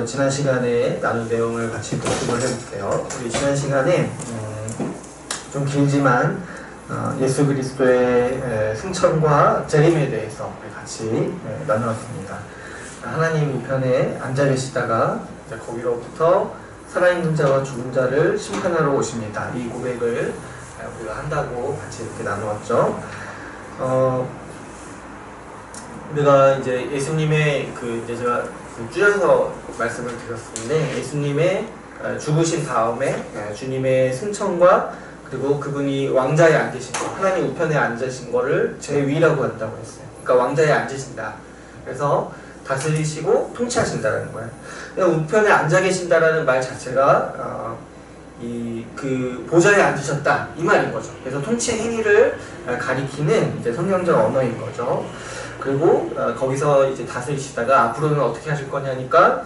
지난 시간에 나눈 내용을 같이 복습을 해볼게요. 우리 지난 시간에 좀 길지만 예수 그리스도의 승천과 재림에 대해서 같이 나누었습니다. 하나님 우편에 앉아 계시다가 거기로부터 살아있는 자와 죽은 자를 심판하러 오십니다. 이 고백을 우리가 한다고 같이 이렇게 나누었죠. 우리가 이제 예수님의 이제 제가 줄여서 말씀을 드렸는데, 예수님의 죽으신 다음에 주님의 승천과 그리고 그분이 왕자에 앉으신 거, 하나님 우편에 앉으신 거를 제위라고 한다고 했어요. 그러니까 왕자에 앉으신다. 그래서 다스리시고 통치하신다라는 거예요. 그러니까 우편에 앉아 계신다라는 말 자체가 그 보좌에 앉으셨다 이 말인 거죠. 그래서 통치 행위를 가리키는 이제 성경적 언어인 거죠. 그리고 거기서 이제 다스리시다가 앞으로는 어떻게 하실 거냐니까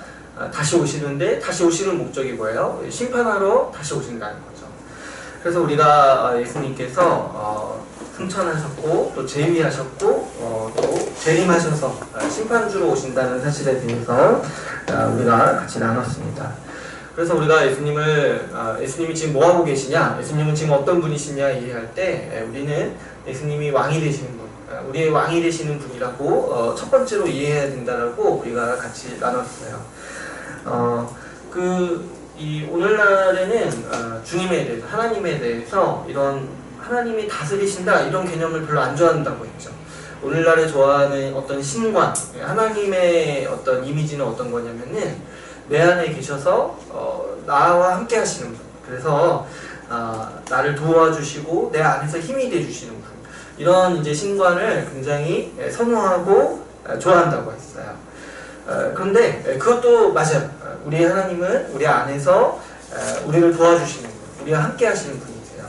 다시 오시는데, 다시 오시는 목적이 뭐예요? 심판하러 다시 오신다는 거죠. 그래서 우리가 예수님께서 승천하셨고 또 재위하셨고 또 재림하셔서 심판주로 오신다는 사실에 대해서 우리가 같이 나눴습니다. 그래서 우리가 예수님이 지금 뭐 하고 계시냐, 예수님은 지금 어떤 분이시냐 이해할 때 우리는 예수님이 왕이 되시는 분, 우리의 왕이 되시는 분이라고 첫 번째로 이해해야 된다라고 우리가 같이 나눴어요. 오늘날에는 주님에 대해서, 하나님에 대해서 이런 하나님이 다스리신다 이런 개념을 별로 안 좋아한다고 했죠. 오늘날에 좋아하는 어떤 신관, 하나님의 어떤 이미지는 어떤 거냐면은 내 안에 계셔서 나와 함께 하시는 분, 그래서 나를 도와주시고 내 안에서 힘이 돼주시는 분, 이런 이제 신관을 굉장히 선호하고 좋아한다고 했어요. 그런데 그것도 맞아요. 우리 하나님은 우리 안에서 우리를 도와주시는 분, 우리와 함께 하시는 분이세요.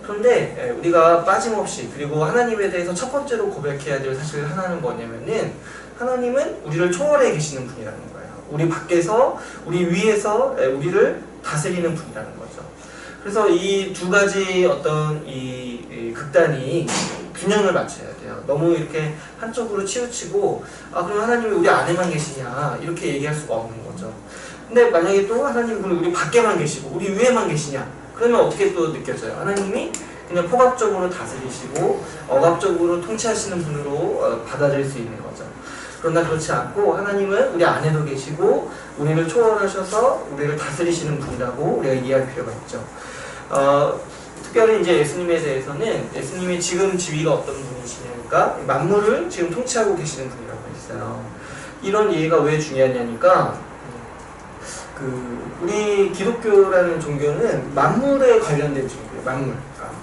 그런데 우리가 빠짐없이, 그리고 하나님에 대해서 첫 번째로 고백해야 될 사실 하나는 뭐냐면은, 하나님은 우리를 초월해 계시는 분이라는 거예요. 우리 밖에서, 우리 위에서 우리를 다스리는 분이라는 거죠. 그래서 이 두 가지 어떤 이 극단이 균형을 맞춰야 돼요. 너무 이렇게 한쪽으로 치우치고 그럼 하나님이 우리 안에만 계시냐 이렇게 얘기할 수가 없는 거죠. 근데 만약에 또 하나님은 우리 밖에만 계시고 우리 위에만 계시냐, 그러면 어떻게 또 느껴져요? 하나님이 그냥 포괄적으로 다스리시고 억압적으로 통치하시는 분으로 받아들일 수 있는 거죠. 그러나 그렇지 않고 하나님은 우리 안에도 계시고 우리를 초월하셔서 우리를 다스리시는 분이라고 우리가 이해할 필요가 있죠. 특별히 이제 예수님에 대해서는, 예수님이 지금 지위가 어떤 분이시냐니까 만물을 지금 통치하고 계시는 분이라고 했어요. 이런 이해가 왜 중요하냐니까, 우리 기독교라는 종교는 만물에 관련된 종교예요. 만물.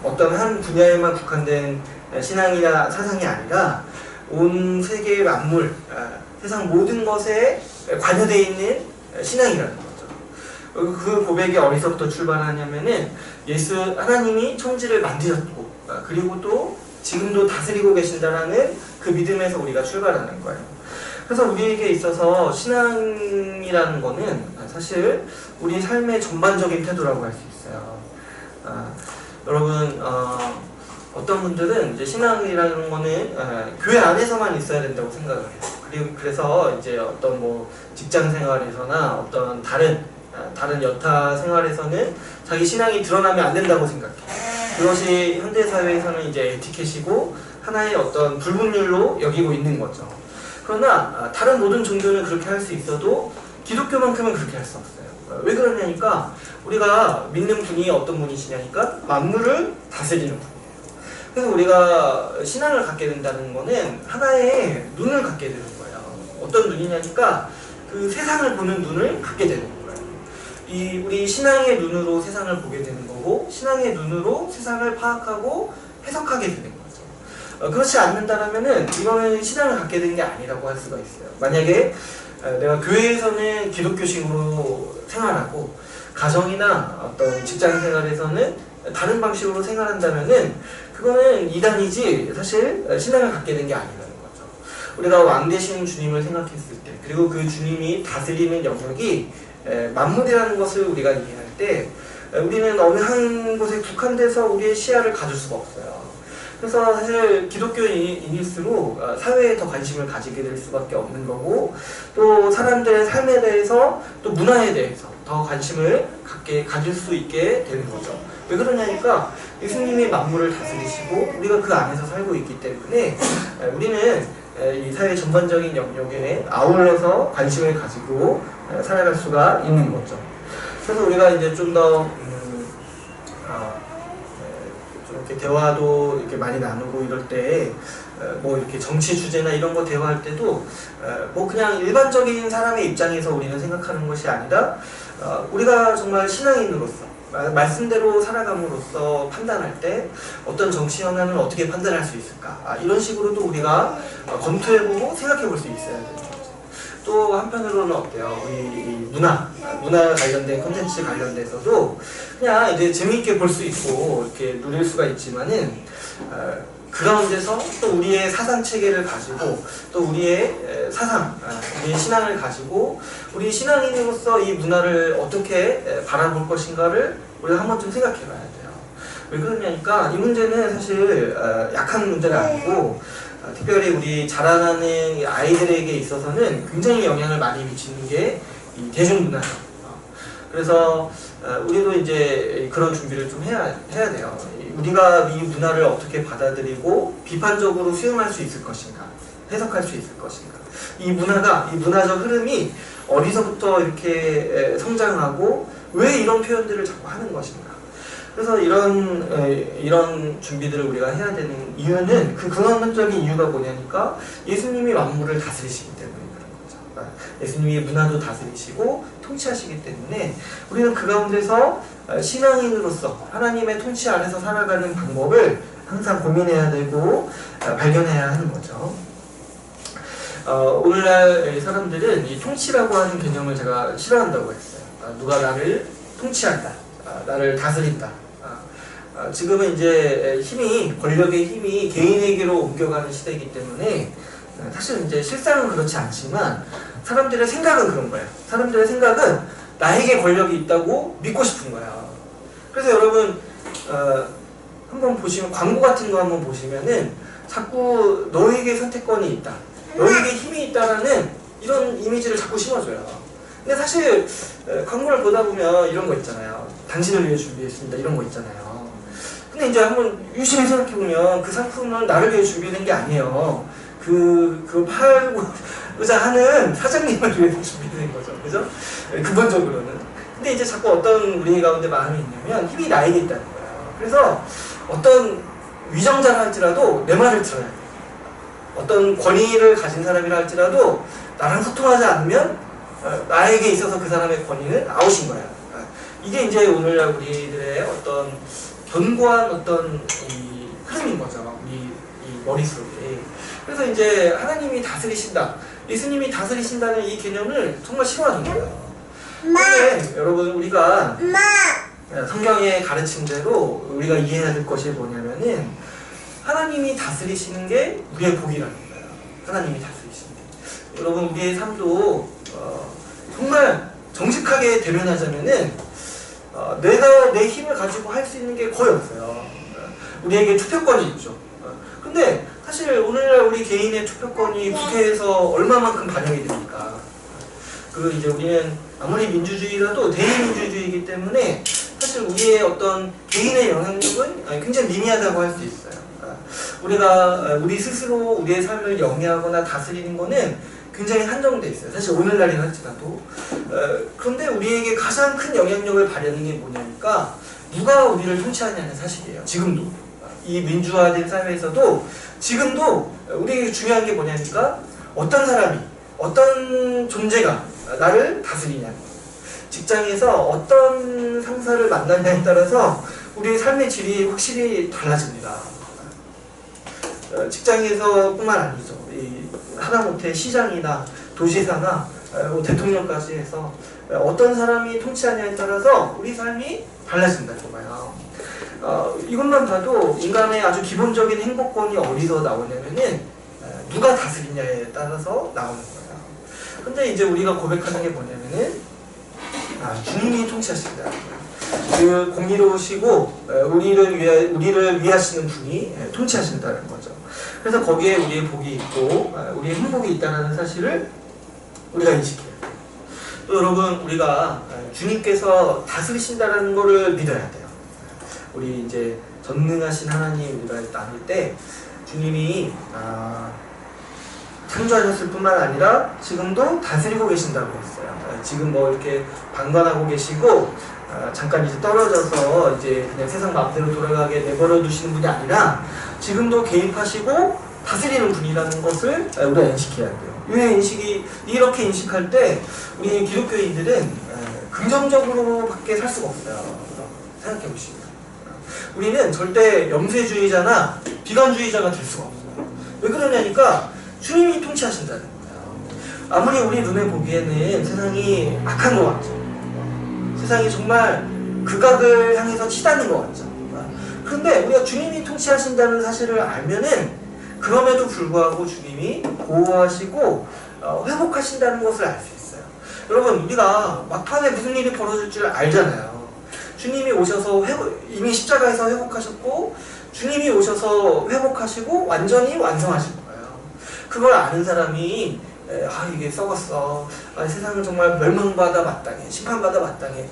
어떤 한 분야에만 국한된 신앙이나 사상이 아니라 온 세계의 만물, 세상 모든 것에 관여되어 있는 신앙이라는 거죠. 그 고백이 어디서부터 출발하냐면은, 하나님이 천지를 만드셨고 그리고 또 지금도 다스리고 계신다라는 그 믿음에서 우리가 출발하는 거예요. 그래서 우리에게 있어서 신앙이라는 거는 사실 우리 삶의 전반적인 태도라고 할 수 있어요. 여러분, 어떤 분들은 이제 신앙이라는 거는 교회 안에서만 있어야 된다고 생각을 해요. 그리고 그래서 이제 어떤 직장 생활에서나 어떤 다른 여타 생활에서는 자기 신앙이 드러나면 안 된다고 생각해요. 그것이 현대사회에서는 이제 에티켓이고 하나의 어떤 불분율로 여기고 있는 거죠. 그러나 다른 모든 종교는 그렇게 할 수 있어도 기독교만큼은 그렇게 할 수 없어요. 왜 그러냐니까, 우리가 믿는 분이 어떤 분이시냐니까 만물을 다스리는 분이에요. 그래서 우리가 신앙을 갖게 된다는 거는 하나의 눈을 갖게 되는 거예요. 어떤 눈이냐니까 그 세상을 보는 눈을 갖게 되는 거예요. 우리 신앙의 눈으로 세상을 보게 되는 거고, 신앙의 눈으로 세상을 파악하고 해석하게 되는 거죠. 그렇지 않는다라면은 이거는 신앙을 갖게 된 게 아니라고 할 수가 있어요. 만약에 내가 교회에서는 기독교식으로 생활하고 가정이나 어떤 직장 생활에서는 다른 방식으로 생활한다면은 그거는 이단이지 사실 신앙을 갖게 된 게 아니라는 거죠. 우리가 왕 되신 주님을 생각했을 때, 그리고 그 주님이 다스리는 영역이 만물이라는 것을 우리가 이해할 때 우리는 어느 한 곳에 국한돼서 우리의 시야를 가질 수가 없어요. 그래서 사실 기독교인일수록 사회에 더 관심을 가지게 될 수밖에 없는 거고, 또 사람들의 삶에 대해서 또 문화에 대해서 더 관심을 가질 수 있게 되는 거죠. 왜 그러냐니까 예수님이 만물을 다스리시고 우리가 그 안에서 살고 있기 때문에 우리는 이 사회 전반적인 영역에 아울러서 관심을 가지고 살아갈 수가 있는 거죠. 그래서 우리가 이제 좀 더 이렇게 대화도 이렇게 많이 나누고 이럴 때 뭐 이렇게 정치 주제나 이런 거 대화할 때도 뭐 그냥 일반적인 사람의 입장에서 우리는 생각하는 것이 아니라 우리가 정말 신앙인으로서 말씀대로 살아감으로써 판단할 때 어떤 정치 현안을 어떻게 판단할 수 있을까, 이런 식으로도 우리가 검토해보고 생각해볼 수 있어야 되는 거죠. 또 한편으로는 어때요? 우리 문화 관련된 콘텐츠 관련돼서도 그냥 이제 재미있게 볼 수 있고 이렇게 누릴 수가 있지만은 그 가운데서 또 우리의 사상 체계를 가지고 또 우리의 사상, 우리의 신앙을 가지고 우리 신앙인으로서 이 문화를 어떻게 바라볼 것인가를 우리가 한번 좀 생각해 봐야 돼요. 왜 그러냐니까 이 문제는 사실 약한 문제가 아니고 특별히 우리 자라나는 아이들에게 있어서는 굉장히 영향을 많이 미치는 게 이 대중문화예요. 그래서 우리도 이제 그런 준비를 좀 해야 돼요. 우리가 이 문화를 어떻게 받아들이고 비판적으로 수용할 수 있을 것인가, 해석할 수 있을 것인가. 이 문화적 흐름이 어디서부터 이렇게 성장하고 왜 이런 표현들을 자꾸 하는 것인가. 그래서 이런 준비들을 우리가 해야 되는 이유는 그 근원적인 이유가 뭐냐니까 예수님이 만물을 다스리시기 때문에 그런 거죠. 예수님이 문화도 다스리시고 통치하시기 때문에 우리는 그 가운데서 신앙인으로서 하나님의 통치 안에서 살아가는 방법을 항상 고민해야 되고 발견해야 하는 거죠. 오늘날 사람들은 이 통치라고 하는 개념을 제가 싫어한다고 했어요. 누가 나를 통치한다, 나를 다스린다. 지금은 이제 권력의 힘이 개인에게로 옮겨가는 시대이기 때문에 사실 이제 실상은 그렇지 않지만 사람들의 생각은 그런 거예요. 사람들의 생각은 나에게 권력이 있다고 믿고 싶은 거야. 그래서 여러분 한번 보시면 광고 같은 거 한번 보시면은 자꾸 너에게 선택권이 있다, 너에게 힘이 있다라는 이런 이미지를 자꾸 심어줘요. 근데 사실 광고를 보다 보면 이런 거 있잖아요. 당신을 위해 준비했습니다, 이런 거 있잖아요. 근데 이제 한번 유심히 생각해보면 그 상품은 나를 위해 준비된 게 아니에요. 그 팔고자 하는 사장님을 위해서 준비된 거죠. 그죠? 근본적으로는. 근데 이제 자꾸 어떤 우리 가운데 마음이 있냐면 힘이 나에게 있다는 거예요. 그래서 어떤 위정자라 할지라도 내 말을 들어야 돼요. 어떤 권위를 가진 사람이라 할지라도 나랑 소통하지 않으면 나에게 있어서 그 사람의 권위는 아웃인 거야. 이게 이제 오늘날 우리들의 어떤 견고한 어떤 이 흐름인 거죠. 우리 이 머릿속에. 그래서 이제 하나님이 다스리신다, 예수님이 다스리신다는 이 개념을 정말 싫어하는 거예요. 근데 여러분, 우리가 성경의 가르침 대로 우리가 이해해야 될 것이 뭐냐면은 하나님이 다스리시는 게 우리의 복이라는 거예요. 하나님이 다스리시는 게. 여러분, 우리의 삶도 정말 정직하게 대면하자면은 내가 내 힘을 가지고 할 수 있는 게 거의 없어요. 우리에게 투표권이 있죠. 근데 사실 오늘날 우리 개인의 투표권이 국회에서 얼마만큼 반영이 됩니까? 이제 우리는 아무리 민주주의라도 대의민주주의이기 때문에 사실 우리의 어떤 개인의 영향력은 굉장히 미미하다고 할 수 있어요. 우리 스스로 우리의 삶을 영위하거나 다스리는 거는 굉장히 한정돼 있어요. 사실 오늘날이 할지라도. 그런데 우리에게 가장 큰 영향력을 발휘하는 게 뭐냐니까 누가 우리를 통치하냐는 사실이에요. 지금도. 이 민주화된 사회에서도 지금도 우리에게 중요한 게 뭐냐니까 어떤 사람이, 어떤 존재가 나를 다스리냐. 직장에서 어떤 상사를 만나냐에 따라서 우리의 삶의 질이 확실히 달라집니다. 직장에서 뿐만 아니죠. 하다못해 시장이나 도지사나 대통령까지 해서 어떤 사람이 통치하냐에 따라서 우리 삶이 달라진다는 거예요. 이것만 봐도 인간의 아주 기본적인 행복권이 어디서 나오냐면은 누가 다스리냐에 따라서 나오는 거예요. 근데 이제 우리가 고백하는 게 뭐냐면은 주님이 통치하신다는 거예요. 그 공의로우시고 우리를 위하시는 분이 통치하신다는 거죠. 그래서 거기에 우리의 복이 있고 우리의 행복이 있다는 사실을 우리가 인식해요. 또 여러분, 우리가 주님께서 다스리신다는 것을 믿어야 돼요. 우리 이제 전능하신 하나님 우리가 나눌 때 주님이 창조하셨을 뿐만 아니라 지금도 다스리고 계신다고 했어요. 지금 뭐 이렇게 방관하고 계시고 잠깐 이제 떨어져서 이제 그냥 세상 마음대로 돌아가게 내버려 두시는 분이 아니라 지금도 개입하시고 다스리는 분이라는 것을 우리가 인식해야 돼요. 이렇게 인식할 때 우리 기독교인들은 긍정적으로밖에 살 수가 없어요. 생각해 보시면 우리는 절대 염세주의자나 비관주의자가 될 수가 없어요. 왜 그러냐니까 주님이 통치하신다는 거예요. 아무리 우리 눈에 보기에는 세상이 악한 것 같죠. 세상이 정말 극악을 향해서 치닫는 것 같죠. 그런데 우리가 주님이 통치하신다는 사실을 알면은 그럼에도 불구하고 주님이 보호하시고 회복하신다는 것을 알 수 있어요. 여러분, 우리가 막판에 무슨 일이 벌어질 줄 알잖아요. 주님이 오셔서 이미 십자가에서 회복하셨고 주님이 오셔서 회복하시고 완전히 완성하실 거예요. 그걸 아는 사람이 이게 썩었어. 세상을 정말 멸망받아 마땅해. 심판받아 마땅해.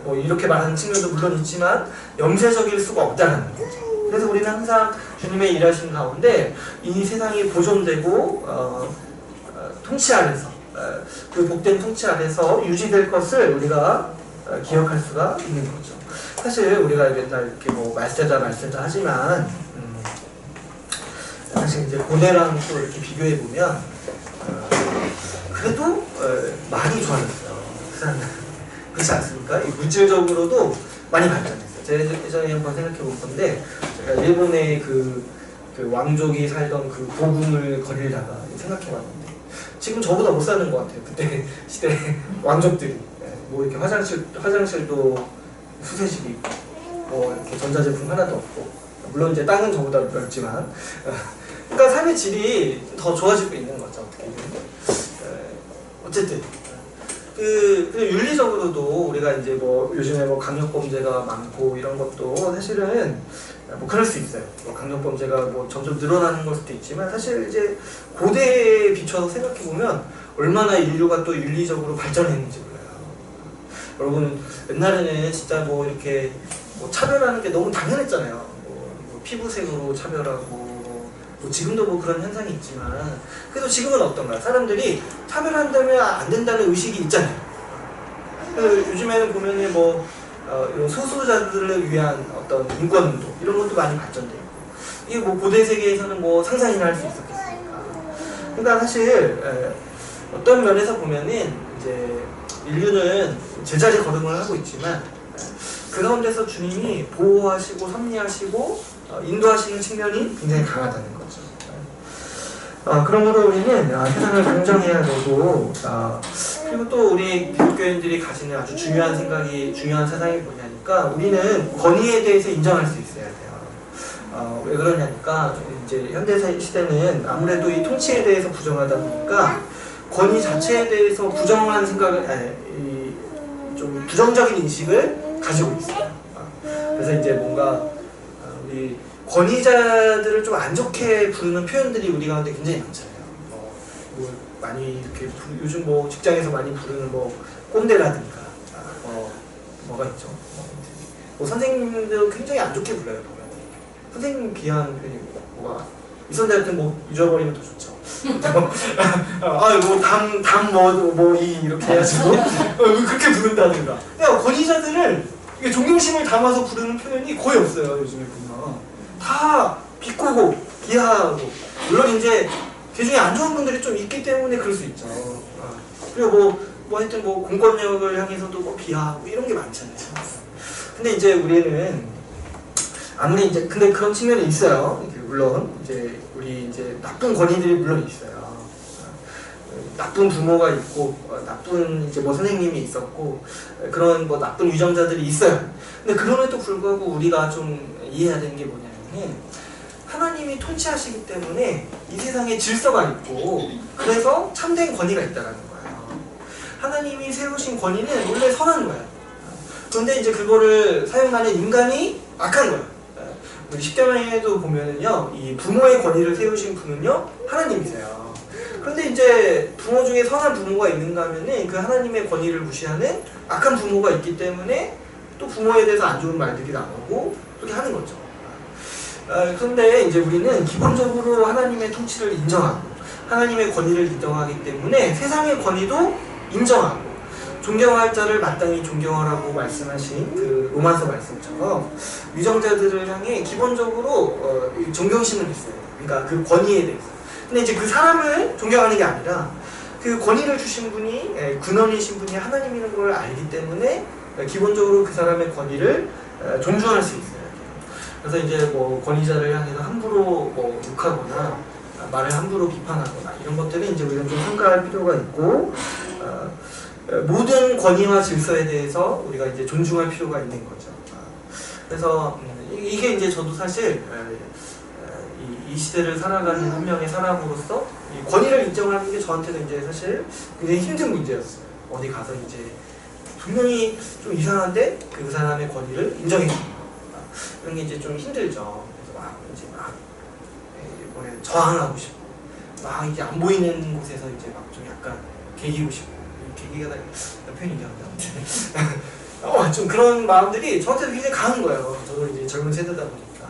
뭐 이렇게 말하는 측면도 물론 있지만 염세적일 수가 없다는 거죠. 그래서 우리는 항상 주님의 일하신 가운데 이 세상이 보존되고 통치 아래서 그 복된 통치 아래서 유지될 것을 우리가 기억할 수가 있는 거죠. 사실 우리가 맨날 이렇게 뭐 말세다 하지만 사실 이제 고대랑 또 이렇게 비교해 보면 그래도 많이 좋아졌어요. 그렇지 않습니까? 물질적으로도 많이 발전했어요. 제가 예전에 한번 생각해 볼 건데, 제가 일본의 그 왕족이 살던 그 고궁을 거닐다가 생각해 봤는데, 지금 저보다 못 사는 것 같아요. 그때 시대 왕족들이. 뭐 이렇게 화장실도 수세식이 있고, 뭐 이렇게 전자제품 하나도 없고, 물론 이제 땅은 저보다 넓지만, 그러니까 삶의 질이 더 좋아지고 있는 거죠. 어떻게 보면. 어쨌든. 윤리적으로도 우리가 이제 뭐 요즘에 뭐 강력범죄가 많고 이런 것도 사실은 뭐 그럴 수 있어요. 뭐 강력범죄가 뭐 점점 늘어나는 걸 수도 있지만 사실 이제 고대에 비춰서 생각해 보면 얼마나 인류가 또 윤리적으로 발전했는지 몰라요. 여러분, 옛날에는 진짜 뭐 이렇게 뭐 차별하는 게 너무 당연했잖아요. 뭐 피부색으로 차별하고. 뭐 지금도 뭐 그런 현상이 있지만 그래도 지금은 어떤가요? 사람들이 차별한다면 안 된다는 의식이 있잖아요. 요즘에는 보면은 뭐 이런 소수자들을 위한 어떤 인권운동 이런 것도 많이 발전되고 이게 뭐 고대 세계에서는 뭐 상상이나 할 수 있었겠습니까? 그러니까 사실 어떤 면에서 보면은 이제 인류는 제자리 걸음을 하고 있지만 그 가운데서 주님이 보호하시고 섭리하시고 인도하시는 측면이 굉장히 강하다는 거죠. 그러므로 우리는 세상을 긍정해야 되고 그리고 또 우리 기독교인들이 가지는 아주 중요한 사상이 뭐냐니까 우리는 권위에 대해서 인정할 수 있어야 돼요. 왜 그러냐니까 이제 현대 시대는 아무래도 이 통치에 대해서 부정하다 보니까 권위 자체에 대해서 부정한 생각을 좀 부정적인 인식을 가지고 있어요. 그래서 이제 뭔가 우리 권위자들을 좀 안 좋게 부르는 표현들이 우리 가운데 굉장히 많잖아요. 뭐 많이 이렇게 요즘 뭐 직장에서 많이 부르는 뭐 꼰대라든가 뭐가 있죠. 뭐 선생님들 굉장히 안 좋게 불러요. 보면 선생님 비하한 표현이 뭐가 이선대한테 뭐 잊어버리면 더 좋죠. 뭐 이렇게 해가지고 그렇게 부른다든가. 그러니까 권위자들을 이게 존경심을 담아서 부르는 표현이 거의 없어요. 요즘에 보면 다 비꼬고 비하하고 물론 이제 개중에 안 좋은 분들이 좀 있기 때문에 그럴 수 있죠. 그리고 뭐 하여튼 뭐 공권력을 향해서도 뭐 비하하고 이런 게 많잖아요. 근데 이제 우리는 아무리 이제 근데 그런 측면이 있어요. 물론 이제 우리 이제 나쁜 권위들이 물론 있어요. 나쁜 부모가 있고 나쁜 이제 뭐 선생님이 있었고 그런 뭐 나쁜 유정자들이 있어요. 근데 그럼에도 불구하고 우리가 좀 이해해야 되는 게 뭐냐면은 하나님이 통치하시기 때문에 이 세상에 질서가 있고 그래서 참된 권위가 있다는 거예요. 하나님이 세우신 권위는 원래 선한 거예요. 그런데 이제 그거를 사용하는 인간이 악한 거예요. 우리 십계명에도 보면은요, 이 부모의 권위를 세우신 분은요 하나님이세요. 그런데 이제 부모 중에 선한 부모가 있는가 하면은 그 하나님의 권위를 무시하는 악한 부모가 있기 때문에 또 부모에 대해서 안 좋은 말들이 나오고 그렇게 하는 거죠. 그런데 이제 우리는 기본적으로 하나님의 통치를 인정하고 하나님의 권위를 인정하기 때문에 세상의 권위도 인정하고 존경할 자를 마땅히 존경하라고 말씀하신 그 로마서 말씀처럼 위정자들을 향해 기본적으로 존경심을 있어요. 그러니까 그 권위에 대해서. 근데 이제 그 사람을 존경하는 게 아니라 그 권위를 주신 분이 근원이신 분이 하나님이라는 걸 알기 때문에 기본적으로 그 사람의 권위를 존중할 수 있어요. 그래서 이제 뭐 권위자를 향해서 함부로 뭐 욕하거나 말을 함부로 비판하거나 이런 것들은 이제 우리가 좀 삼가할 필요가 있고 모든 권위와 질서에 대해서 우리가 이제 존중할 필요가 있는 거죠. 그래서 이게 이제 저도 사실 이 시대를 살아가는 한 명의 사람으로서 이 권위를 인정하는 게 저한테는 이제 사실 굉장히 힘든 문제였어요. 어디 가서 이제 분명히 좀 이상한데 그 사람의 권위를 인정해줍니다. 이런 게 이제 좀 힘들죠. 그래서 막 이제 막 저항하고 싶고 막 이제 안 보이는 곳에서 이제 막 좀 약간 개기고 싶고 계기가 표현이 이상한데 좀 그런 마음들이 저한테도 굉장히 강한 거예요. 저도 이제 젊은 세대다 보니까.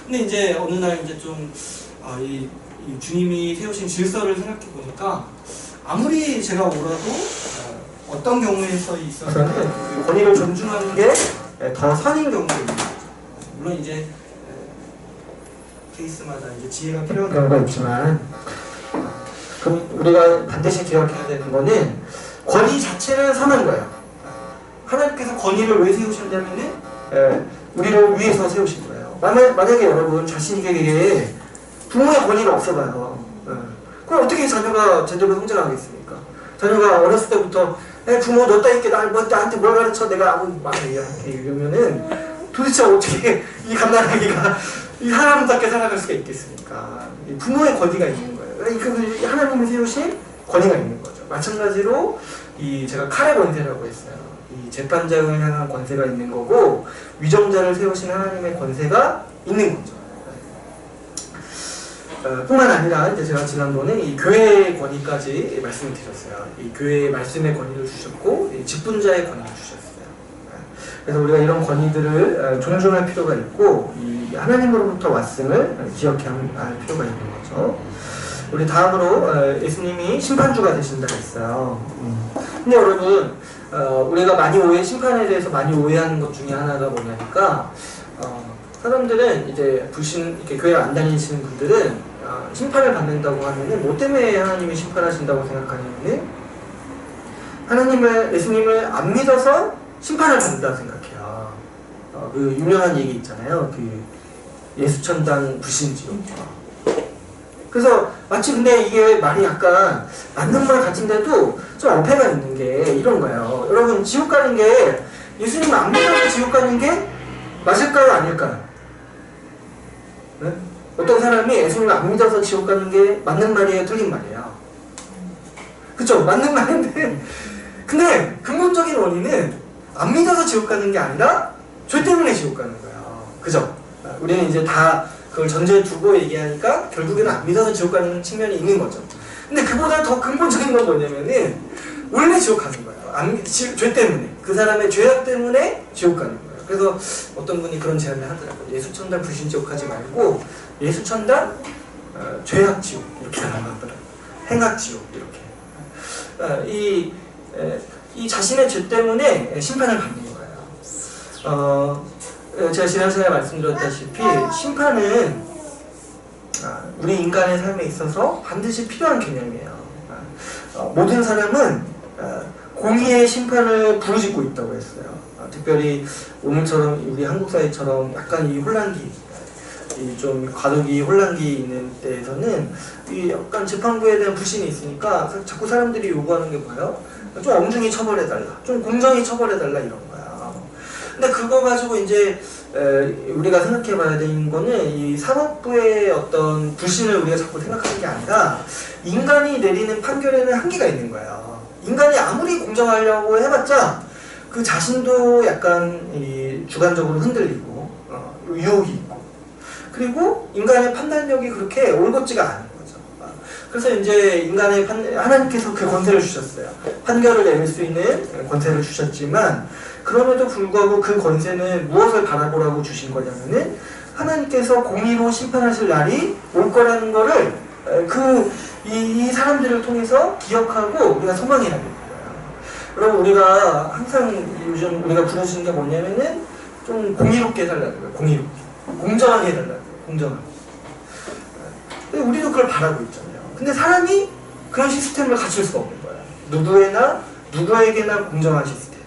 근데 이제 어느 날 이제 좀 이 주님이 세우신 질서를 생각해 보니까 아무리 제가 오라도 어떤 경우에서 있어서는 그 권위를 존중하는 게 더 선인 경우도 있는 거죠. 물론 이제 케이스마다 이제 지혜가 필요한 경우가 있지만 그럼 우리가 반드시 기억해야 되는 거는 권위 자체는 선한 거예요. 하나님께서 권위를 왜 세우셨냐면은 우리를 위해서 세우신 거예요. 만약에 여러분 자신에게 부모의 권위가 없어봐요. 그럼 어떻게 자녀가 제대로 성장하겠습니까? 자녀가 어렸을 때부터 부모 너 따위게 나한테 뭘 가르쳐 내가 아무 말을 이해할게 이러면은 도대체 어떻게 이 갓난아기가 이 사람답게 살아갈 수가 있겠습니까? 부모의 권위가 있는 거예요. 그 하나님이 세우신 권위가 있는 거죠. 마찬가지로 제가 칼의 권세라고 했어요. 이 재판장을 향한 권세가 있는 거고 위정자를 세우신 하나님의 권세가 있는 거죠. 뿐만 아니라 이제 제가 지난번에 이 교회의 권위까지 말씀을 드렸어요. 이 교회의 말씀의 권위를 주셨고 이 직분자의 권위를 주셨어요. 그래서 우리가 이런 권위들을 존중할 필요가 있고 이 하나님으로부터 왔음을 기억해야 할 필요가 있는 거죠. 우리 다음으로 예수님이 심판주가 되신다 했어요. 근데 여러분 우리가 심판에 대해서 많이 오해하는 것 중에 하나가 뭐냐니까 사람들은 이제 이렇게 교회 안 다니시는 분들은 심판을 받는다고 하면은 뭐 때문에 하나님이 심판하신다고 생각하냐면은 예수님을 안 믿어서 심판을 받는다고 생각해요. 그 유명한 얘기 있잖아요. 그 예수천당 불신지옥. 그래서 마치 근데 이게 말이 약간 맞는 말 같은데도 좀 어폐가 있는 게 이런 거예요. 여러분 지옥 가는 게 예수님을 안 믿어서 지옥 가는 게 맞을까요? 아닐까요? 네? 어떤 사람이 예수님을 안 믿어서 지옥 가는 게 맞는 말이에요? 틀린 말이에요? 그쵸? 맞는 말인데 근데 근본적인 원인은 안 믿어서 지옥 가는 게 아니라 죄 때문에 지옥 가는 거예요. 그죠? 우리는 이제 다 그걸 전제에 두고 얘기하니까 결국에는 안 믿어서 지옥 가는 측면이 있는 거죠. 근데 그보다 더 근본적인 건 뭐냐면은 원래 지옥 가는 거예요. 죄 때문에. 그 사람의 죄악 때문에 지옥 가는 거예요. 그래서 어떤 분이 그런 제안을 하더라고요. 예수천당 불신지옥 하지 말고 예수천당 죄악지옥 이렇게 나가더라고요. 행악지옥 이렇게. 이 자신의 죄 때문에 심판을 받는 거예요. 제가 지난 시간에 말씀드렸다시피 심판은 우리 인간의 삶에 있어서 반드시 필요한 개념이에요. 모든 사람은 공의의 심판을 부르짖고 있다고 했어요. 특별히 오늘처럼 우리 한국 사회처럼 약간 이 혼란기, 좀 가족이 혼란기 있는 때에서는 이 약간 재판부에 대한 불신이 있으니까 자꾸 사람들이 요구하는 게 뭐예요? 좀 엄중히 처벌해달라, 좀 공정히 처벌해달라 이런 거야. 근데 그거 가지고 이제 우리가 생각해봐야 되는 거는 이 사법부의 어떤 불신을 우리가 자꾸 생각하는 게 아니라 인간이 내리는 판결에는 한계가 있는 거예요. 인간이 아무리 공정하려고 해봤자 그 자신도 약간 주관적으로 흔들리고 유혹이 있고, 그리고 인간의 판단력이 그렇게 올곧지가 않은 거죠. 그래서 이제 인간의 하나님께서 그 권세를 주셨어요. 판결을 내릴 수 있는 권세를 주셨지만, 그럼에도 불구하고 그 권세는 무엇을 바라보라고 주신 거냐면은 하나님께서 공의로 심판하실 날이 올 거라는 거를 이 사람들을 통해서 기억하고 우리가 소망해야 됩니다. 여러분, 우리가 항상 요즘 우리가 부르시는 게 뭐냐면은 좀 공의롭게 해달라는 거예요. 공의롭게. 공정하게 해달라는 거예요. 공정하게. 근데 우리도 그걸 바라고 있잖아요. 근데 사람이 그런 시스템을 갖출 수가 없는 거예요. 누구에게나 공정한 시스템.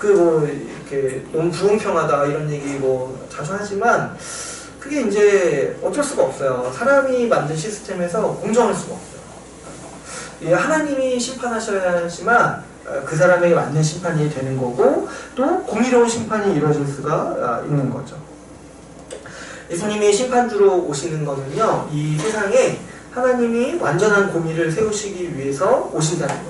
이렇게 너무 불공평하다 이런 얘기 자주 하지만, 그게 이제 어쩔 수가 없어요. 사람이 만든 시스템에서 공정할 수가 없어요. 하나님이 심판하셔야지만 그 사람에게 맞는 심판이 되는 거고, 또 공의로운 심판이 이루어질 수가 있는 거죠. 예수님이 심판주로 오시는 거는요, 이 세상에 하나님이 완전한 공의를 세우시기 위해서 오신다는 거죠.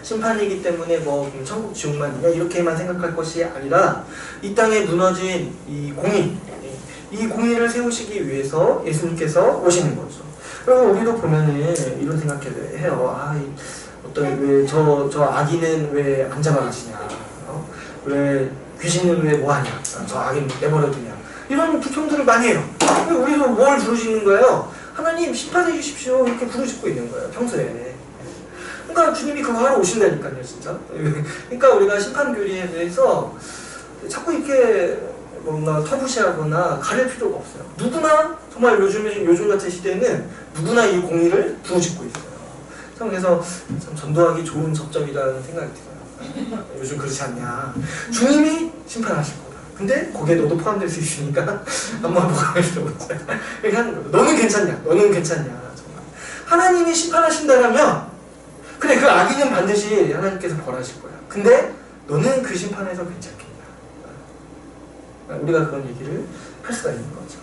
심판이기 때문에 천국 지옥만이냐 이렇게만 생각할 것이 아니라, 이 땅에 무너진 이 공의를 세우시기 위해서 예수님께서 오시는 거죠. 그리고 우리도 보면은 이런 생각해요. 왜 저 아기는 왜 안 잡아가시냐? 왜 귀신은 왜 뭐하냐? 저 아기는 내버려두냐? 이런 불평들을 많이 해요. 우리도 뭘 부르시는 거예요? 하나님 심판해 주십시오. 이렇게 부르짖고 있는 거예요, 평소에. 그러니까 주님이 그거 하러 오신다니까요, 진짜. 그러니까 우리가 심판교리에 대해서 자꾸 이렇게 뭔가 터부시하거나 가릴 필요가 없어요. 누구나, 정말 요즘 같은 시대에는 누구나 이 공의를 부르짖고 있어요. 그래서 참 전도하기 좋은 접점이라는 생각이 들어요. 요즘 그렇지 않냐. 주님이 심판하실 거다. 근데 거기에 너도 포함될 수 있으니까 한번 보관해서 보자. 너는 괜찮냐? 너는 괜찮냐? 정말. 하나님이 심판하신다라면, 그래, 그 악인은 반드시 하나님께서 벌하실 거야. 근데 너는 그 심판에서 괜찮겠냐? 우리가 그런 얘기를 할 수가 있는 거죠.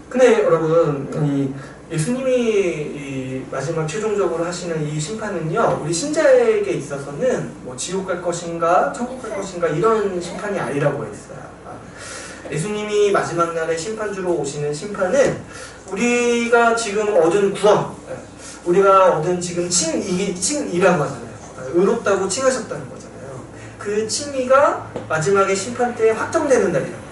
근데 여러분, 예수님이 마지막 최종적으로 하시는 이 심판은요, 우리 신자에게 있어서는 지옥 갈 것인가 천국 갈 것인가 이런 심판이 아니라고 했어요. 예수님이 마지막 날에 심판주로 오시는 심판은 우리가 지금 얻은 구원, 우리가 얻은 지금 칭의라고 하잖아요. 의롭다고 칭하셨다는 거잖아요. 그 칭의가 마지막에 심판 때 확정되는 날이라고.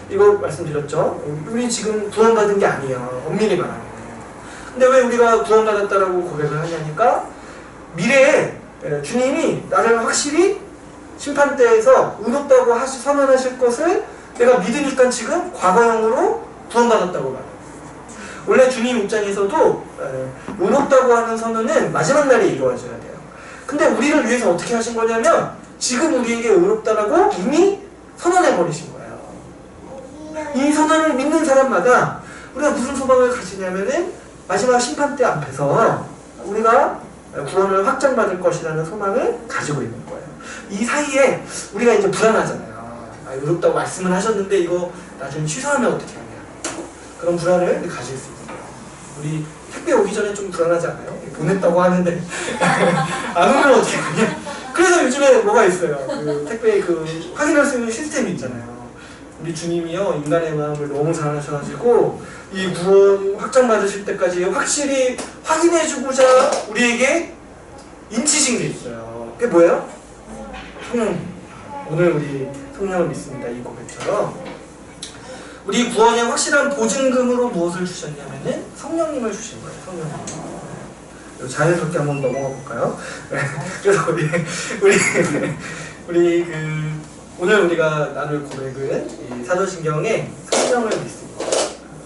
이거 말씀드렸죠? 우리 지금 구원받은 게 아니에요. 엄밀히 말하면. 근데 왜 우리가 구원받았다라고 고백을 하냐니까, 미래에 주님이 나를 확실히 심판대에서 의롭다고 선언하실 것을 내가 믿으니까 지금 과거형으로 구원받았다고 말해요. 원래 주님 입장에서도 의롭다고 하는 선언은 마지막 날에 이루어져야 돼요. 근데 우리를 위해서 어떻게 하신 거냐면, 지금 우리에게 의롭다라고 이미 선언해버리신 거예요. 이 선언을 믿는 사람마다 우리가 무슨 소망을 가지냐면은 마지막 심판대 앞에서 우리가 구원을 확정받을 것이라는 소망을 가지고 있는 거예요. 이 사이에 우리가 이제 불안하잖아요. 의롭다고 말씀을 하셨는데 이거 나중에 취소하면 어떻게 하냐. 그런 불안을 가질 수 있어요. 우리 택배 오기 전에 좀 불안하지 않아요? 보냈다고 하는데 안 오면 어떻게 하냐. 그래서 요즘에 뭐가 있어요. 택배 확인할 수 있는 시스템이 있잖아요. 우리 주님이요, 인간의 마음을 너무 사랑하셔가지고 이 구원 확정받으실 때까지 확실히 확인해주고자 우리에게 인치신 게 있어요. 그게 뭐예요? 성령. 오늘 우리 성령을 믿습니다. 이 고백처럼 우리 구원의 확실한 보증금으로 무엇을 주셨냐면은 성령님을 주신 거예요. 성령님. 자연스럽게 한번 넘어가 볼까요? 그래서 우리 오늘 우리가 나눌 고백은 이 사도신경의 성령을 믿습니다.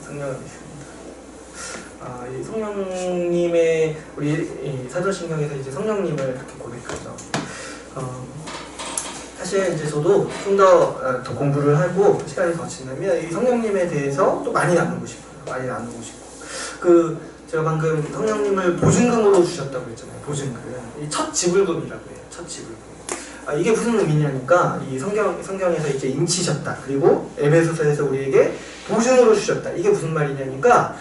성령을 믿습니다. 이 성령님의 우리 이 사도신경에서 이제 성령님을 이렇게 고백하죠. 사실 이제 저도 좀 더 공부를 하고 시간이 더 지나면 이 성령님에 대해서 또 많이 나누고 싶어요. 많이 나누고 싶고 제가 방금 성령님을 보증금으로 주셨다고 했잖아요. 보증금. 이 첫 지불금이라고 해요. 첫 지불금. 이게 무슨 의미냐니까 이 성경에서 이제 인치셨다. 그리고 에베소서에서 우리에게 보증으로 주셨다. 이게 무슨 말이냐니까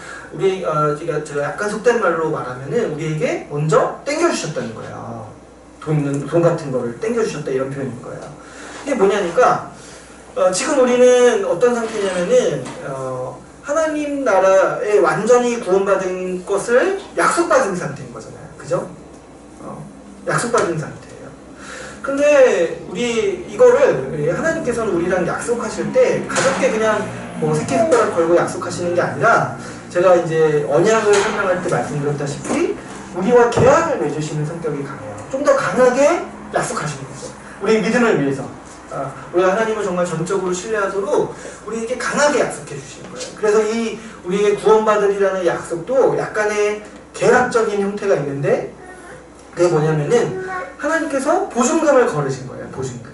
제가 약간 속된 말로 말하면은 우리에게 먼저 땡겨주셨다는 거예요. 돈 같은 거를 땡겨주셨다 이런 표현인 거예요. 이게 뭐냐니까 지금 우리는 어떤 상태냐면은 하나님 나라에 완전히 구원받은 것을 약속받은 상태인 거잖아요. 그죠? 약속받은 상태예요. 근데 우리 이거를 하나님께서는 우리랑 약속하실 때 가볍게 그냥 뭐 새끼손가락 걸고 약속하시는 게 아니라 제가 이제 언약을 설명할 때 말씀드렸다시피 우리와 계약을 맺으시는 성격이 강해요. 좀 더 강하게 약속하시는 거죠. 우리 믿음을 위해서. 우리가 하나님을 정말 전적으로 신뢰하도록 우리에게 강하게 약속해 주시는 거예요. 그래서 이 우리에게 구원받으리라는 약속도 약간의 계약적인 형태가 있는데 그게 뭐냐면은 하나님께서 보증금을 걸으신 거예요. 보증금.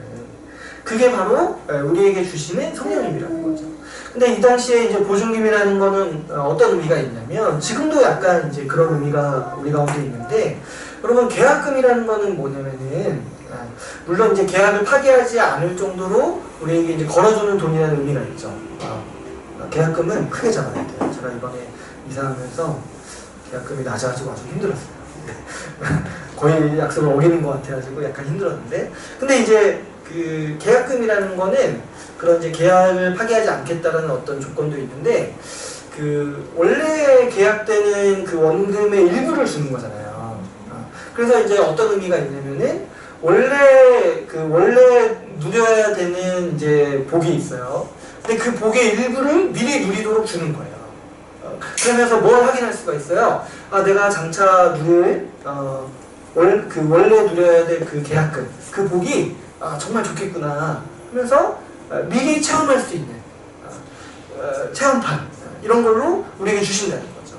그게 바로 우리에게 주시는 성령님이라는 거죠. 근데 이 당시에 이제 보증금이라는 거는 어떤 의미가 있냐면 지금도 약간 이제 그런 의미가 우리 가운데 있는데 여러분 계약금이라는 거는 뭐냐면은 물론 이제 계약을 파기하지 않을 정도로 우리에게 이제 걸어주는 돈이라는 의미가 있죠. 계약금은 크게 잡아야 돼요. 제가 이번에 이사하면서 계약금이 낮아가지고 아주 힘들었어요. 거의 약속을 어기는 것 같아가지고 약간 힘들었는데 근데 이제 그 계약금이라는 거는 그런 이제 계약을 파기하지 않겠다라는 어떤 조건도 있는데 그 원래 계약 때는 그 원금의 일부를 주는 거잖아요. 그래서 이제 어떤 의미가 있냐면은 원래 누려야 되는 이제 복이 있어요. 근데 그 복의 일부를 미리 누리도록 주는 거예요. 그러면서 뭘 확인할 수가 있어요. 내가 장차 누릴 원래 누려야 될 그 계약금, 그 복이 정말 좋겠구나 하면서 미리 체험할 수 있는 체험판 이런 걸로 우리에게 주신다는 거죠.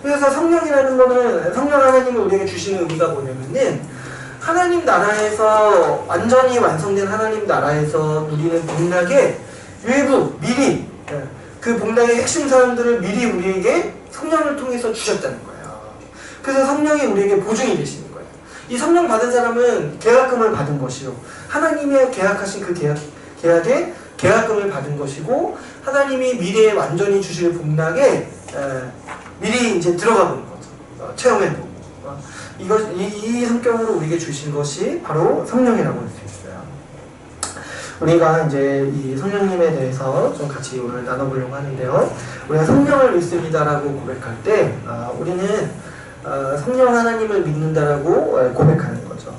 그래서 성령이라는 거는 성령 하나님을 우리에게 주시는 의미가 뭐냐면은 하나님 나라에서 완전히 완성된 하나님 나라에서 누리는 복락의 일부 미리 그 복락의 핵심 사람들을 미리 우리에게 성령을 통해서 주셨다는 거예요. 그래서 성령이 우리에게 보증이 되시는 거예요. 이 성령 받은 사람은 계약금을 받은 것이요 하나님의 계약하신 그 계약의 계약금을 받은 것이고 하나님이 미래에 완전히 주실 복락에 미리 이제 들어가 보는 거죠. 체험해보고 이 성격으로 우리에게 주신 것이 바로 성령이라고 할 수 있어요. 우리가 이제 이 성령님에 대해서 좀 같이 오늘 나눠보려고 하는데요. 우리가 성령을 믿습니다라고 고백할 때 우리는 성령 하나님을 믿는다라고 고백하는 거죠.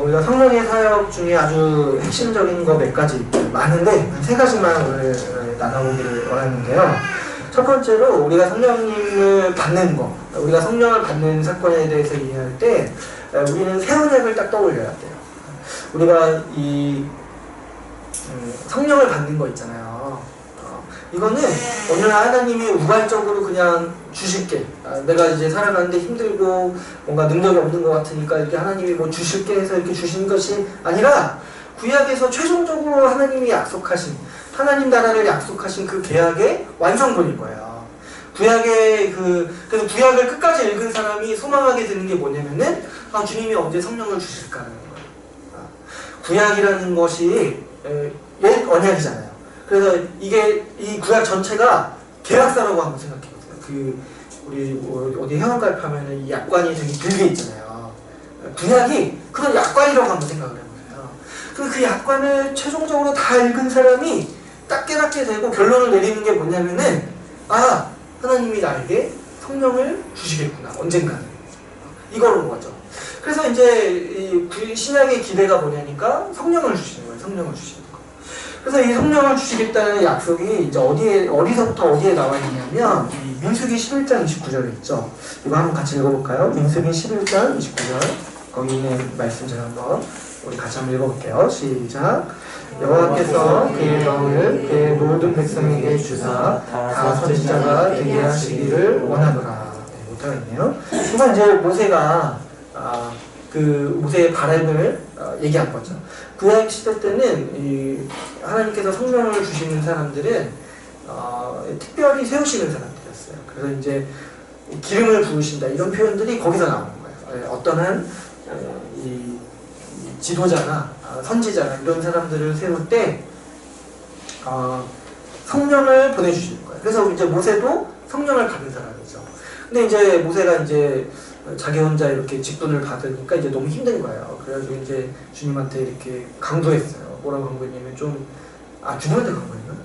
우리가 성령의 사역 중에 아주 핵심적인 거 몇 가지 많은데 세 가지만 오늘 나눠보기를 원하는데요. 첫 번째로 우리가 성령님을 받는 거, 우리가 성령을 받는 사건에 대해서 이해할 때 우리는 새 언약을 딱 떠올려야 돼요. 우리가 이 성령을 받는 거 있잖아요. 이거는 어느 날 하나님이 우발적으로 그냥 주실게. 내가 이제 살아가는데 힘들고 뭔가 능력이 없는 것 같으니까 이렇게 하나님이 뭐 주실게 해서 이렇게 주시는 것이 아니라 구약에서 최종적으로 하나님이 약속하신 하나님 나라를 약속하신 그 계약의 완성본일 거예요. 그래서 구약을 끝까지 읽은 사람이 소망하게 되는 게 뭐냐면은 주님이 언제 성령을 주실까라는 거예요. 구약이라는 것이 옛 언약이잖아요. 그래서 이 구약 전체가 계약서라고 한번 생각해보세요. 우리 어디 회원가입하면은 이 약관이 되게 길게 있잖아요. 구약이 그런 약관이라고 한번 생각을 해보세요. 그럼 그 약관을 최종적으로 다 읽은 사람이 딱 깨닫게 되고 결론을 내리는 게 뭐냐면은 하나님이 나에게 성령을 주시겠구나 언젠가는 이거로 거죠. 그래서 이제 이 신약의 기대가 뭐냐니까 성령을 주시는 거예요. 성령을 주시는 거. 그래서 이 성령을 주시겠다는 약속이 이제 어디서부터 어디에 나와 있냐면 이 민수기 11장 29절에 있죠. 이거 한번 같이 읽어볼까요? 민수기 11장 29절 거기 있는 말씀 제가 한번 우리 같이 한번 읽어볼게요. 시작. 여호와께서 그의 영을 그의 모든 백성에게 주사 다 선지자가 되게 하시기를 원하노라. 못하고 있네요. 이건 이제 모세가 그 모세의 바람을 얘기한 거죠. 구약 시대 때는 하나님께서 성령을 주시는 사람들은 특별히 세우시는 사람들이었어요. 그래서 이제 기름을 부으신다 이런 표현들이 거기서 나오는 거예요. 어떤 한 지도자나 선지자나 이런 사람들을 세울 때 성령을 보내주시는 거예요. 그래서 이제 모세도 성령을 받은 사람이죠. 근데 이제 모세가 이제 자기 혼자 이렇게 직분을 받으니까 이제 너무 힘든 거예요. 그래가지고 이제 주님한테 이렇게 강도했어요. 뭐라고 강도했냐면 주님한테 강도했나?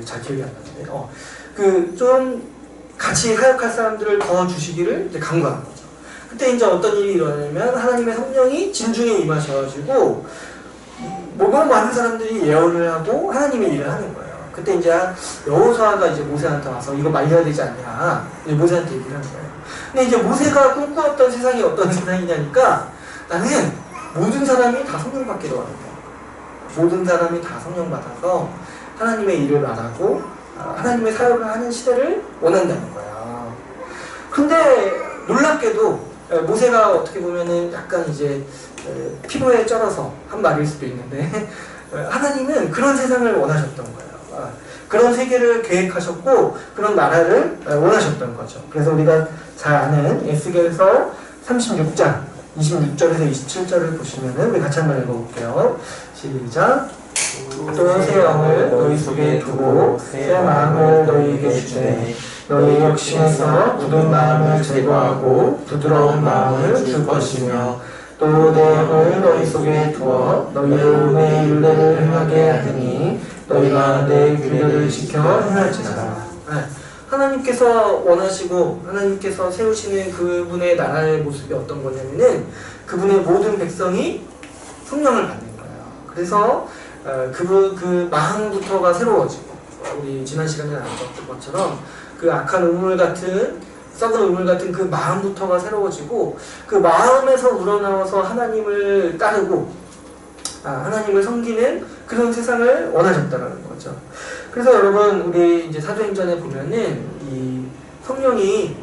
잘 기억이 안 나는데, 좀 같이 사역할 사람들을 더 주시기를 이제 강구하는 거죠. 그때 이제 어떤 일이 일어나냐면 하나님의 성령이 진중에 임하셔가지고 너무 많은 사람들이 예언을 하고 하나님의 일을 하는 거예요. 그때 이제 여호수아가 이제 모세한테 와서 이거 말려야 되지 않냐, 이제 모세한테 얘기를 하는 거예요. 근데 이제 모세가 꿈꾸었던 세상이 어떤 세상이냐니까 나는 모든 사람이 다 성령 받기로 하는 거예요. 모든 사람이 다 성령 받아서 하나님의 일을 말하고 하나님의 사역을 하는 시대를 원한다는 거예요. 근데 놀랍게도 모세가 어떻게 보면은 약간 이제 피부에 쩔어서 한 말일 수도 있는데 하나님은 그런 세상을 원하셨던 거예요. 그런 세계를 계획하셨고 그런 나라를 원하셨던 거죠. 그래서 우리가 잘 아는 에스겔서 36장 26절에서 27절을 보시면은 우리 같이 한번 읽어볼게요. 시작. 또 새 영을 너희 속에 두고 새 마음을 너희에게 주되 너희 역심에서 굳은 마음을 제거하고 부드러운 마음을 줄 것이며 또 내 영을 너희 속에 두어 너희의 내 율례를 행하게 하리니 너희가 내 규례를 지켜 행할지라. 하나님께서 원하시고 하나님께서 세우시는 그분의 나라의 모습이 어떤 거냐면은 그분의 모든 백성이 성령을 받는 거예요. 그래서 그 마음부터가 새로워지고 우리 지난 시간에 나눴던 것처럼 그 악한 우물 같은 썩은 우물 같은 그 마음부터가 새로워지고 그 마음에서 우러나와서 하나님을 따르고 하나님을 섬기는 그런 세상을 원하셨다는 거죠. 그래서 여러분 우리 이제 사도행전에 보면은 이 성령이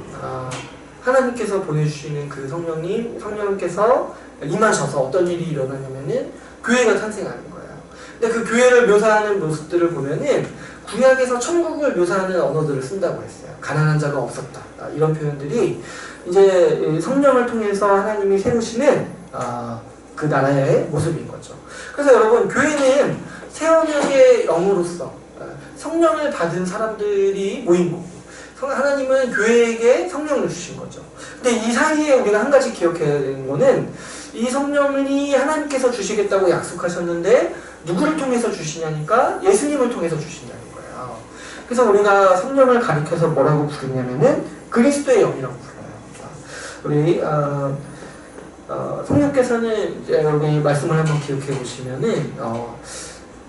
하나님께서 보내주시는 그 성령께서 임하셔서 어떤 일이 일어나냐면은 교회가 탄생하는 거예요. 근데 그 교회를 묘사하는 모습들을 보면은 구약에서 천국을 묘사하는 언어들을 쓴다고 했어요. 가난한 자가 없었다. 이런 표현들이 이제 성령을 통해서 하나님이 세우시는 그 나라의 모습인 거죠. 그래서 여러분 교회는 새 언약의 영으로서 성령을 받은 사람들이 모인 거고 하나님은 교회에게 성령을 주신 거죠. 근데 이 사이에 우리가 한 가지 기억해야 되는 거는 이 성령이 하나님께서 주시겠다고 약속하셨는데 누구를 통해서 주시냐니까 예수님을 통해서 주신다는 거예요. 그래서 우리가 성령을 가리켜서 뭐라고 부르냐면은 그리스도의 영이라고 불러요. 우리 성령께서는 이제 여러분이 말씀을 한번 기억해 보시면은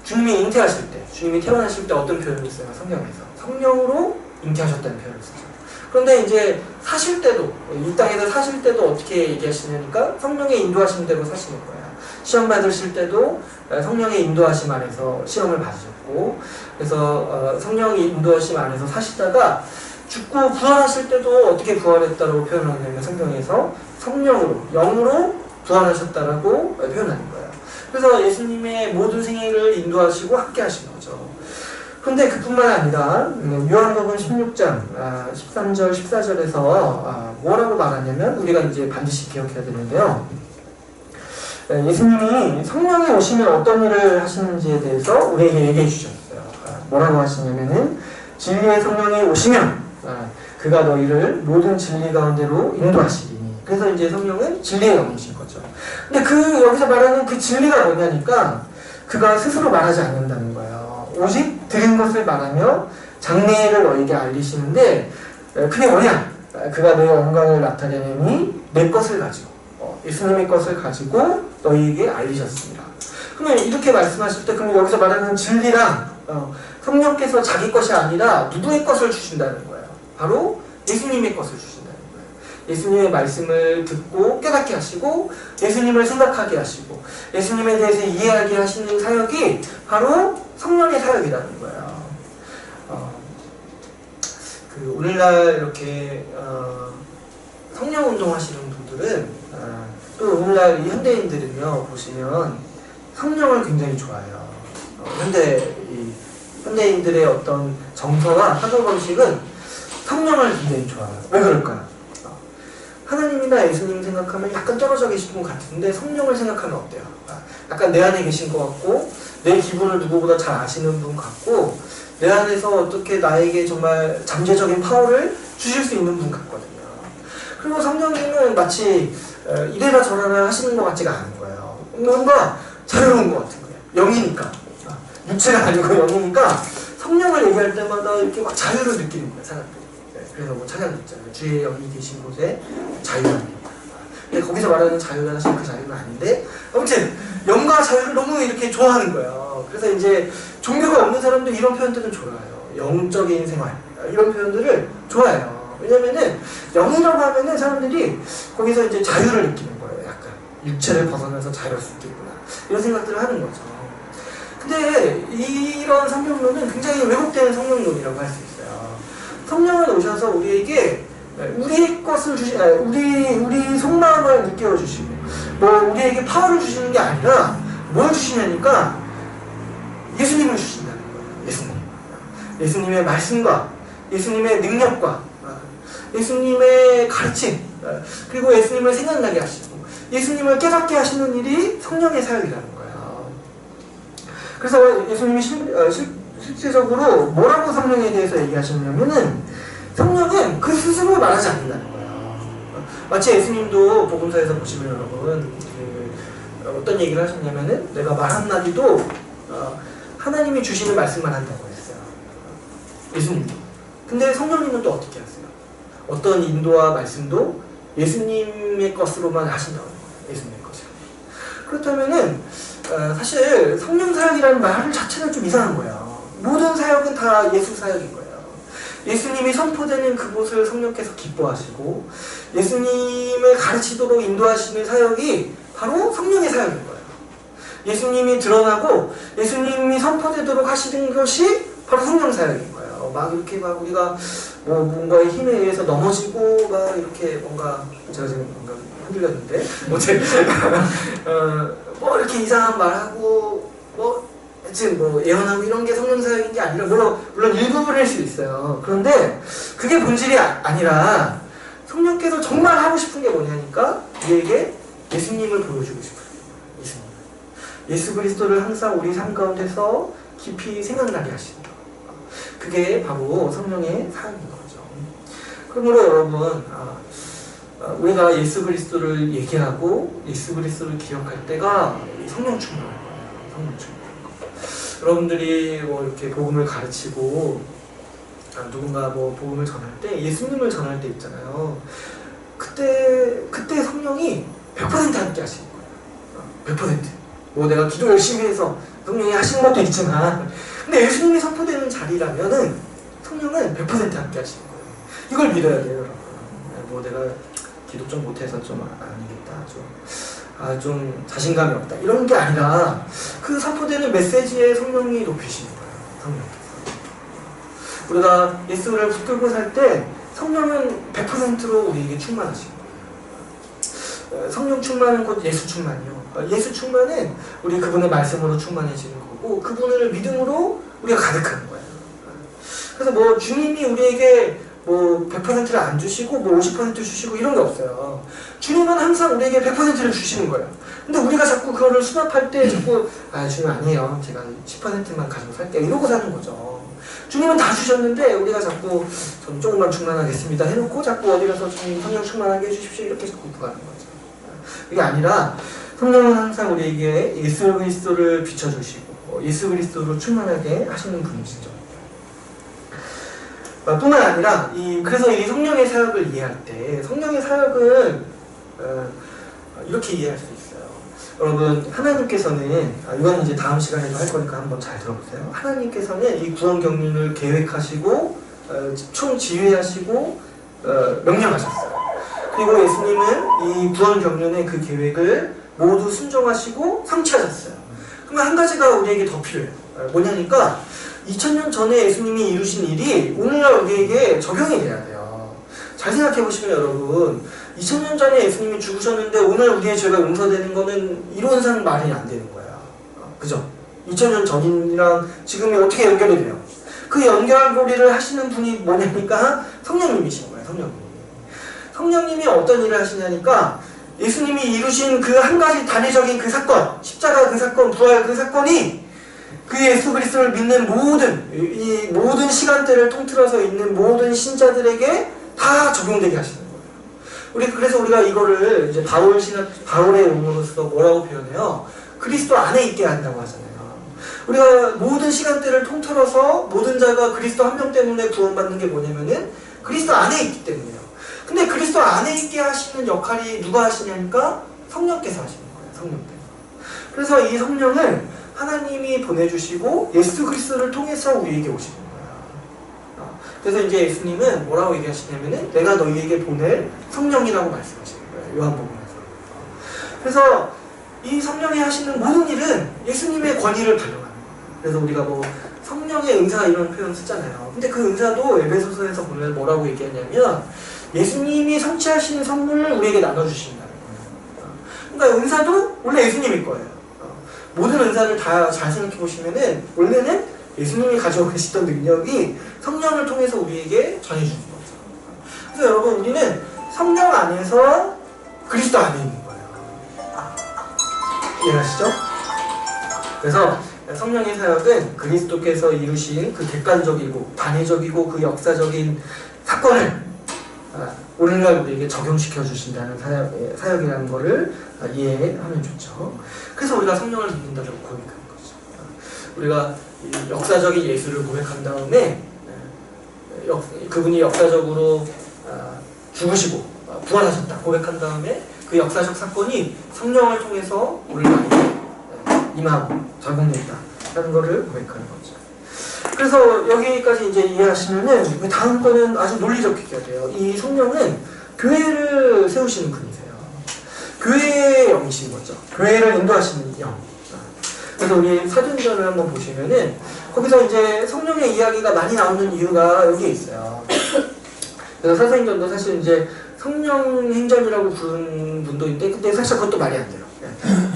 주님이 잉태하실 때, 주님이 태어나실 때 어떤 표현이 있어요? 성경에서 성령으로 잉태하셨다는 표현을 쓰죠. 그런데 이제 사실 때도 이 땅에서 사실 때도 어떻게 얘기하시냐니까 성령의 인도하신 대로 사시는 거예요. 시험 받으실 때도 성령의 인도하심 안에서 시험을 받으셨고 그래서 성령의 인도하심 안에서 사시다가 죽고 부활하실 때도 어떻게 부활했다고 표현하냐면 성경에서 성령으로 영으로 부활하셨다라고 표현하는 거예요. 그래서 예수님의 모든 생애를 인도하시고 함께 하신 거죠. 그런데 그뿐만 아니라 요한복음 16장 13절 14절에서 뭐라고 말하냐면 우리가 이제 반드시 기억해야 되는데요. 예수님이 성령이 오시면 어떤 일을 하시는지에 대해서 우리에게 얘기해 주셨어요. 뭐라고 하시냐면은 진리의 성령이 오시면 그가 너희를 모든 진리 가운데로 인도하시리니. 그래서 이제 성령은 진리의 영이신 거죠. 근데 여기서 말하는 그 진리가 뭐냐니까 그가 스스로 말하지 않는다는 거예요. 오직 들은 것을 말하며 장래를 너희에게 알리시는데 그게 뭐냐? 그가 너의 영광을 나타내니 내 것을 가지고 예수님의 것을 가지고 너희에게 알리셨습니다. 그러면 이렇게 말씀하실 때 그럼 여기서 말하는 진리랑 성령께서 자기 것이 아니라 누구의 것을 주신다는 거예요. 바로 예수님의 것을 주신다는 거예요. 예수님의 말씀을 듣고 깨닫게 하시고 예수님을 생각하게 하시고 예수님에 대해서 이해하게 하시는 사역이 바로 성령의 사역이라는 거예요. 오늘날 이렇게 성령 운동하시는 분들은 또 오늘날 이 현대인들은요 보시면 성령을 굉장히 좋아해요. 현대인들의 어떤 정서와 사고방식은 성령을 굉장히 좋아해요. 왜 그럴까요? 하나님이나 예수님 생각하면 약간 떨어져 계신 분 같은데 성령을 생각하면 어때요? 약간 내 안에 계신 것 같고 내 기분을 누구보다 잘 아시는 분 같고 내 안에서 어떻게 나에게 정말 잠재적인 파워를 주실 수 있는 분 같거든요. 그리고 성령님은 마치 이래라 저래라 하시는 것 같지가 않은 거예요. 뭔가 자유로운 것 같은 거예요. 영이니까. 육체가 아니고 영이니까 성령을 얘기할 때마다 이렇게 막 자유를 느끼는 거예요, 사람들이. 그래서 뭐 찬양도 있잖아요. 주의 영이 계신 곳에 자유가. 근데 거기서 말하는 자유가 사실 그 자유는 아닌데, 아무튼 영과 자유를 너무 이렇게 좋아하는 거예요. 그래서 이제 종교가 없는 사람도 이런 표현들은 좋아해요. 영적인 생활 이런 표현들을 좋아해요. 왜냐면은 영이라고 하면은 사람들이 거기서 이제 자유를 느끼는 거예요. 약간 육체를 벗어나서 자유할 수 있겠구나 이런 생각들을 하는 거죠. 근데 이런 성령론은 굉장히 왜곡된 성령론이라고 할 수 있어요. 성령은 오셔서 우리에게 우리 것을 우리 속마음을 느껴 주시고, 뭐 우리에게 파워를 주시는 게 아니라 뭘 주시냐니까 예수님을 주신다는 거예요. 예수님의 말씀과 예수님의 능력과 예수님의 가르침, 그리고 예수님을 생각나게 하시고 예수님을 깨닫게 하시는 일이 성령의 사역이라는 거예요. 그래서 예수님이 실제적으로 뭐라고 성령에 대해서 얘기하셨냐면은, 성령은 그 스스로 말하지 않는다는 거예요. 마치 예수님도 복음서에서 보시면 여러분 어떤 얘기를 하셨냐면은, 내가 말 한마디도 하나님이 주시는 말씀만 한다고 했어요. 예수님도. 근데 성령님은 또 어떻게 하세요? 어떤 인도와 말씀도 예수님의 것으로만 하신다고 해요. 예수님의 것이요. 그렇다면은 사실 성령 사역이라는 말 자체는 좀 이상한 거예요. 모든 사역은 다 예수 사역인 거예요. 예수님이 선포되는 그곳을 성령께서 기뻐하시고 예수님을 가르치도록 인도하시는 사역이 바로 성령의 사역인 거예요. 예수님이 드러나고 예수님이 선포되도록 하시는 것이 바로 성령 사역인 거예요. 막 이렇게 막 우리가 뭐 뭔가의 힘에 의해서 넘어지고 막 이렇게 뭔가, 제가 지금 뭔가 흔들렸는데 뭐 이렇게 이상한 말하고 뭐 지금 뭐 예언하고 이런 게 성령 사역인 게 아니라, 물론 일부분일 수 있어요. 그런데 그게 본질이 아니라 성령께서 정말 하고 싶은 게 뭐냐니까 우리에게 예수님을 보여주고 싶어요. 예수 그리스도를 항상 우리 삶 가운데서 깊이 생각나게 하신다. 그게 바로 성령의 사역인 거죠. 그러므로 여러분, 우리가 예수 그리스도를 얘기하고 예수 그리스도를 기억할 때가 성령 충만할 거예요. 성령 충만. 여러분들이 뭐 이렇게 복음을 가르치고 누군가 뭐 복음을 전할 때, 예수님을 전할 때 있잖아요. 그때 성령이 100% 함께 하시는 거예요. 100%. 뭐 내가 기도 열심히 해서 성령이 하시는 것도 있지만, 근데 예수님이 선포되는 자리라면은 성령은 100% 함께 하시는 거예요. 이걸 믿어야 돼요, 여러분. 뭐 내가 기도 좀 못해서 좀 아니겠다, 좀 자신감이 없다, 이런 게 아니라 그 선포되는 메시지에 성령이 높이시는 거예요. 성령께서. 우리가 예수를 붙들고 살 때 성령은 100%로 우리에게 충만하신 거예요. 성령 충만은 곧 예수 충만이요. 예수 충만은 우리 그분의 말씀으로 충만해지는 거고, 그분을 믿음으로 우리가 가득하는 거예요. 그래서 뭐 주님이 우리에게 뭐 100%를 안 주시고 뭐 50% 주시고 이런 게 없어요. 주님은 항상 우리에게 100%를 주시는 거예요. 근데 우리가 자꾸 그거를 수납할 때 자꾸 주님 아니에요, 제가 10%만 가지고 살게요, 이러고 사는 거죠. 주님은 다 주셨는데 우리가 자꾸 전 조금만 충만하겠습니다 해놓고 자꾸 어디 가서 주님 성령 충만하게 해주십시오 이렇게 자꾸 구하는 거죠. 그게 아니라 성령은 항상 우리에게 예수 그리스도를 비춰주시고 예수 그리스도로 충만하게 하시는 분이시죠. 뿐만 아니라 그래서 이 성령의 사역을 이해할 때, 성령의 사역은 이렇게 이해할 수 있어요. 여러분, 하나님께서는 이건 이제 다음 시간에도 할 거니까 한번 잘 들어보세요. 하나님께서는 이 구원 경륜을 계획하시고 총 지휘하시고 명령하셨어요. 그리고 예수님은 이 구원 경륜의 그 계획을 모두 순종하시고 성취하셨어요. 그러면 한 가지가 우리에게 더 필요해요. 뭐냐니까 2000년 전에 예수님이 이루신 일이 오늘날 우리에게 적용이 돼야 돼요. 잘 생각해보시면 여러분, 2000년 전에 예수님이 죽으셨는데 오늘 우리의 죄가 용서되는 거는 이론상 말이 안 되는 거예요. 그죠? 2000년 전이랑 지금이 어떻게 연결이 돼요? 그 연결고리를 하시는 분이 뭐냐니까 성령님이신 거예요. 성령님이 어떤 일을 하시냐니까 예수님이 이루신 그 한 가지 단위적인 그 사건, 십자가 그 사건, 부활 그 사건이 그 예수 그리스도를 믿는 이 모든 시간대를 통틀어서 있는 모든 신자들에게 다 적용되게 하시는 거예요. 그래서 우리가 이거를 이제 바울의 용어로서 뭐라고 표현해요? 그리스도 안에 있게 한다고 하잖아요. 우리가 모든 시간대를 통틀어서 모든 자가 그리스도 한 명 때문에 구원받는 게 뭐냐면은 그리스도 안에 있기 때문이에요. 근데 그리스도 안에 있게 하시는 역할이 누가 하시냐니까 성령께서 하시는 거예요. 성령께서. 그래서 이 성령을 하나님이 보내주시고 예수 그리스도를 통해서 우리에게 오시는 거예요. 그래서 이제 예수님은 뭐라고 얘기하시냐면은 내가 너희에게 보낼 성령이라고 말씀하시는 거예요. 요한복음에서. 그래서 이 성령이 하시는 모든 일은 예수님의 권위를 발령하는 거예요. 그래서 우리가 뭐 성령의 은사 이런 표현 쓰잖아요. 근데 그 은사도 에베소서에서 보면 뭐라고 얘기하냐면 예수님이 성취하시는 선물을 우리에게 나눠주신다는 거예요. 그러니까 은사도 원래 예수님일 거예요. 모든 은사를 다 잘 생각해 보시면은 원래는 예수님이 가지고 계시던 능력이 성령을 통해서 우리에게 전해주는 거죠. 그래서 여러분 우리는 성령 안에서 그리스도 안에 있는 거예요. 이해하시죠? 그래서 성령의 사역은 그리스도께서 이루신 그 객관적이고 단회적이고 그 역사적인 사건을 오늘날 우리에게 적용시켜 주신다는 사역이라는 것을 이해하면 좋죠. 그래서 우리가 성령을 믿는다고 고백하는 거죠. 우리가 역사적인 예수를 고백한 다음에 그분이 역사적으로 죽으시고 부활하셨다 고백한 다음에 그 역사적 사건이 성령을 통해서 우리가 임하고 적용된다 라는 것을 고백하는 거죠. 그래서 여기까지 이제 이해하시면은 다음 거는 아주 논리적이게 돼요. 이 성령은 교회를 세우시는 분이세요. 교회의 영이신 거죠. 교회를 인도하시는 영. 그래서 우리 사도행전을 한번 보시면은 거기서 이제 성령의 이야기가 많이 나오는 이유가 여기에 있어요. 그래서 사도행전도 사실 이제 성령 행전이라고 부르는 분도 있는데 근데 사실 그것도 말이 안 돼요.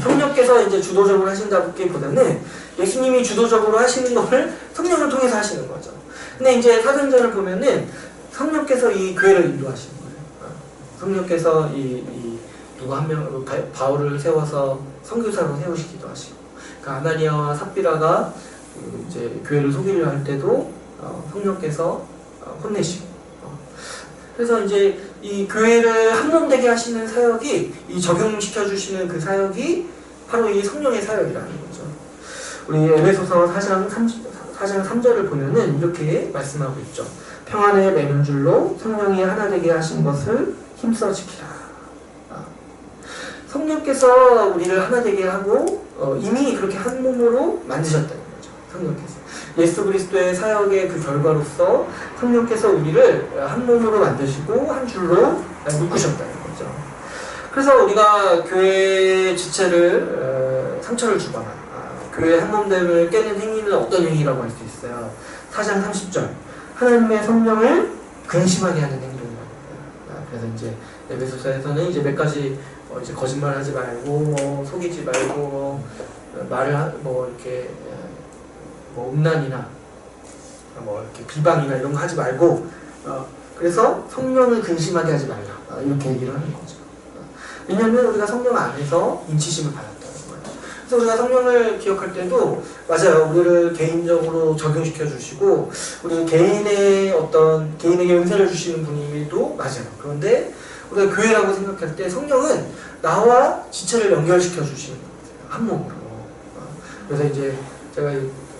성령께서 이제 주도적으로 하신다기보다는 예수님이 주도적으로 하시는 것을 성령을 통해서 하시는 거죠. 근데 이제 사도행전을 보면은 성령께서 이 교회를 인도하시는 거예요. 성령께서 누구 한 명, 바울을 세워서 선교사로 세우시기도 하시고, 그 아나니아와 삽비라가 이제 교회를 소개를 할 때도 성령께서 혼내시고, 그래서 이제 이 교회를 한몸되게 하시는 사역이 이 적용시켜 주시는 그 사역이 바로 이 성령의 사역이라는 거죠. 우리 에베소서 4장 3절을 보면은 이렇게 말씀하고 있죠. 평안에 매는 줄로 성령이 하나 되게 하신 것을 힘써 지키라. 성령께서 우리를 하나 되게 하고 이미 그렇게 한 몸으로 만드셨다는 거죠. 성령께서. 예수 그리스도의 사역의 그 결과로서 성령께서 우리를 한 몸으로 만드시고 한 줄로 묶으셨다는 거죠. 그래서 우리가 교회 지체를 상처를 주거나 교회 한 몸됨을 깨는 행위는 어떤 행위라고 할 수 있어요? 4장 30절 하나님의 성령을 근심하게 하는 행동입니다. 그래서 이제 에베소서에서는 이제 몇 가지 이제 거짓말하지 말고 속이지 말고 말을 이렇게 음란이나 이렇게 비방이나 이런 거 하지 말고 그래서 성령을 근심하게 하지 말라 이렇게 얘기를 하는 거죠. 왜냐하면 우리가 성령 안에서 인치심을 받았다는 거예요. 그래서 우리가 성령을 기억할 때도 맞아요. 우리를 개인적으로 적용시켜 주시고 우리 개인의 개인에게 은사를 주시는 분임에도 맞아요. 그런데 우리가 교회라고 생각할 때 성령은 나와 지체를 연결시켜 주시는 거예요. 한 몸으로. 그래서 이제 제가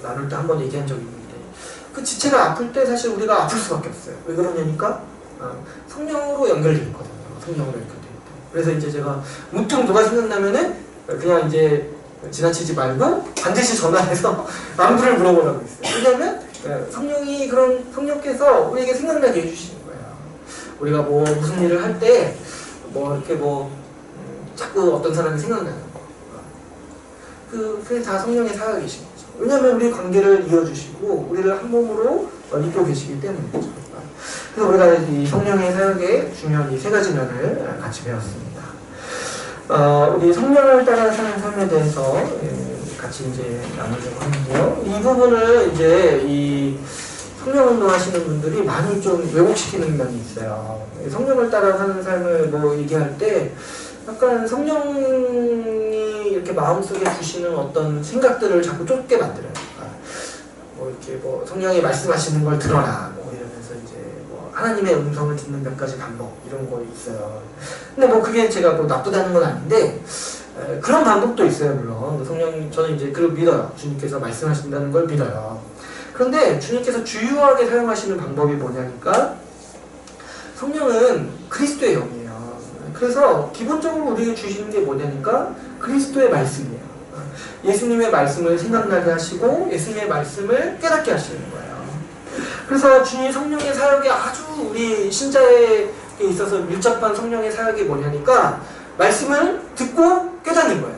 나눌 때 한 번 얘기한 적이 있는데 그 지체가 아플 때 사실 우리가 아플 수밖에 없어요. 왜 그러냐니까 성령으로 연결되어 있거든요. 성령으로 연결되어 있다. 그래서 이제 제가 문득 누가 생각나면은 그냥 이제 지나치지 말고 반드시 전화해서 안부를 물어보라고 했어요. 왜냐면 성령이 성령께서 우리에게 생각나게 해주시는 거예요. 우리가 무슨 일을 할 때 이렇게 자꾸 어떤 사람이 생각나는 거. 그게 다 성령의 사역이신 거죠. 왜냐하면 우리 관계를 이어주시고 우리를 한 몸으로 입고 계시기 때문이죠. 그래서 우리가 이 성령의 사역의 중요한 이 세 가지 면을 같이 배웠습니다. 우리 성령을 따라 사는 삶에 대해서 같이 이제 나누려고 하는데요. 이 부분을 이제 이 성령 운동하시는 분들이 많이 좀 왜곡시키는 면이 있어요. 성령을 따라 사는 삶을 얘기할 때 약간 성령이 이렇게 마음속에 주시는 어떤 생각들을 자꾸 쫓게 만들어요. 이렇게 성령이 말씀하시는 걸 들어라. 이러면서 이제 하나님의 음성을 듣는 몇 가지 방법 이런 거 있어요. 근데 뭐 그게 제가 뭐 나쁘다는 건 아닌데 그런 방법도 있어요. 물론 성령 저는 이제 그걸 믿어요. 주님께서 말씀하신다는 걸 믿어요. 그런데 주님께서 주요하게 사용하시는 방법이 뭐냐니까 성령은 그리스도의 영이에요. 그래서 기본적으로 우리에게 주시는 게 뭐냐니까 그리스도의 말씀이에요. 예수님의 말씀을 생각나게 하시고 예수님의 말씀을 깨닫게 하시는 거예요. 그래서 주님 성령의 사역이 아주 우리 신자에 있어서 밀접한 성령의 사역이 뭐냐니까 말씀을 듣고 깨닫는 거예요.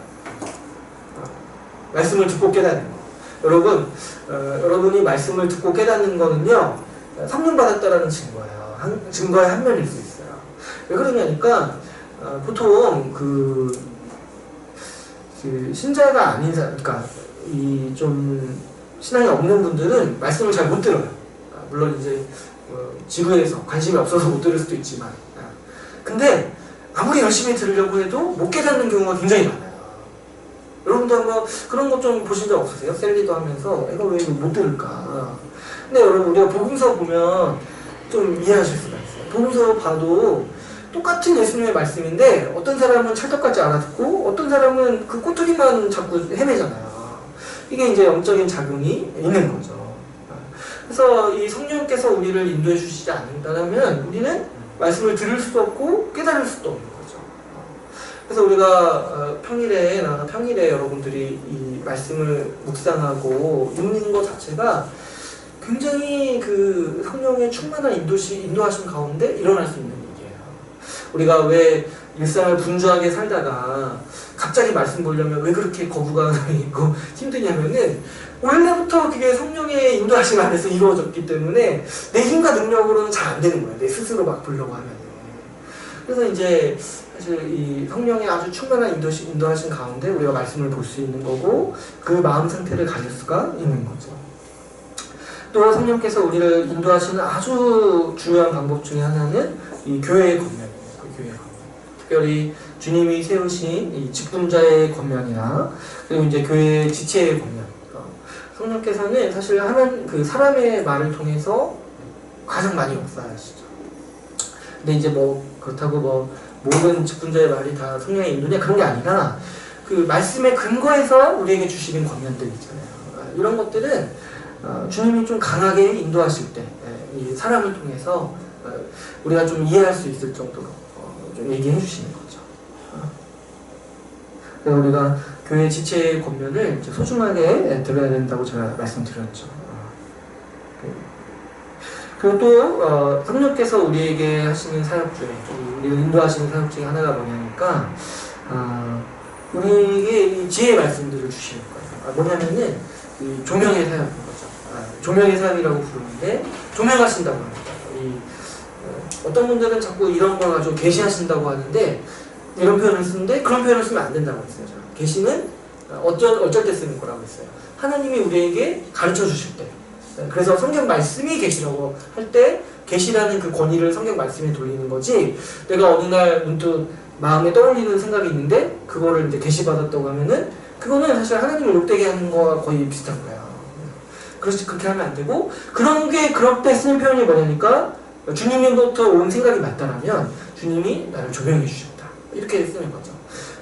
말씀을 듣고 깨닫는 거. 여러분, 여러분이 말씀을 듣고 깨닫는 거는요 성령 받았다라는 증거예요. 증거의 한 면일 수 있어요. 왜 그러냐니까 보통 그 신자가 아닌 사람, 그러니까 이 좀 신앙이 없는 분들은 말씀을 잘 못 들어요. 물론 이제 지구에서 관심이 없어서 못 들을 수도 있지만, 근데 아무리 열심히 들으려고 해도 못 깨닫는 경우가 굉장히 많아요. 여러분도 한번 그런 것 좀 보신 적 없으세요? 셀리도 하면서 이거 왜 못 들을까? 근데 여러분 우리가 복음서 보면 좀 이해하실 수가 있어요. 복음서 봐도 똑같은 예수님의 말씀인데 어떤 사람은 찰떡같이 알아듣고 어떤 사람은 그 꼬투리만 자꾸 헤매잖아요. 이게 이제 영적인 작용이 있는 거죠. 그래서 이 성령께서 우리를 인도해 주시지 않는다면 우리는 말씀을 들을 수도 없고 깨달을 수도 없는 거죠. 그래서 우리가 평일에 여러분들이 이 말씀을 묵상하고 읽는 것 자체가 굉장히 그 성령의 충만한 인도하심 가운데 일어날 수 있는 일이에요. 우리가 왜 일상을 분주하게 살다가 갑자기 말씀 보려면 왜 그렇게 거부감이 있고 힘드냐면은 원래부터 그게 성령의 인도하심 안에서 이루어졌기 때문에 내 힘과 능력으로는 잘 안 되는 거예요. 내 스스로 막 보려고 하면. 그래서 이제 사실 이 성령의 아주 충만한 인도하심 가운데 우리가 말씀을 볼 수 있는 거고 그 마음 상태를 가질 수가 있는 거죠. 또 성령께서 우리를 인도하시는 아주 중요한 방법 중에 하나는 이 교회의 권면이에요. 교회의 권면. 특별히 주님이 세우신 이 직분자의 권면이나 그리고 이제 교회의 지체의 권면. 성령께서는 사실 그 사람의 말을 통해서 가장 많이 역사하시죠. 근데 이제 뭐 그렇다고 뭐 모든 직분자의 말이 다 성령의 인도냐 그런 게 아니라 그 말씀의 근거에서 우리에게 주시는 권면들 있잖아요. 이런 것들은 주님이 좀 강하게 인도하실 때 이 사람을 통해서 우리가 좀 이해할 수 있을 정도로 좀 얘기해 주시는 거죠. 그래서 우리가 교회 지체의 권면을 소중하게 들어야 된다고 제가 말씀드렸죠. 그리고 또 성령께서 우리에게 하시는 사역 중에 우리를 인도하시는 사역 중에 하나가 뭐냐니까 우리에게 이 지혜의 말씀들을 주시는 거예요. 뭐냐면은 이 조명의 사역인 거죠. 조명의 사역이라고 부르는데 조명하신다고 합니다. 어떤 분들은 자꾸 이런 걸 가지고 계시하신다고 하는데 이런 표현을 쓰는데 그런 표현을 쓰면 안 된다고 했어요. 계시는 어쩔 때 쓰는 거라고 했어요. 하나님이 우리에게 가르쳐 주실 때. 그래서 성경 말씀이 계시라고 할 때 계시라는 그 권위를 성경 말씀에 돌리는 거지. 내가 어느 날 문득 마음에 떠올리는 생각이 있는데 그거를 이제 계시받았다고 하면은 그거는 사실 하나님을 욕되게 하는 거와 거의 비슷한 거예요. 그렇게 하면 안 되고 그럴 때 쓰는 표현이 뭐냐니까 주님으로부터 온 생각이 맞다라면 주님이 나를 조명해 주셨다. 이렇게 쓰는 거죠.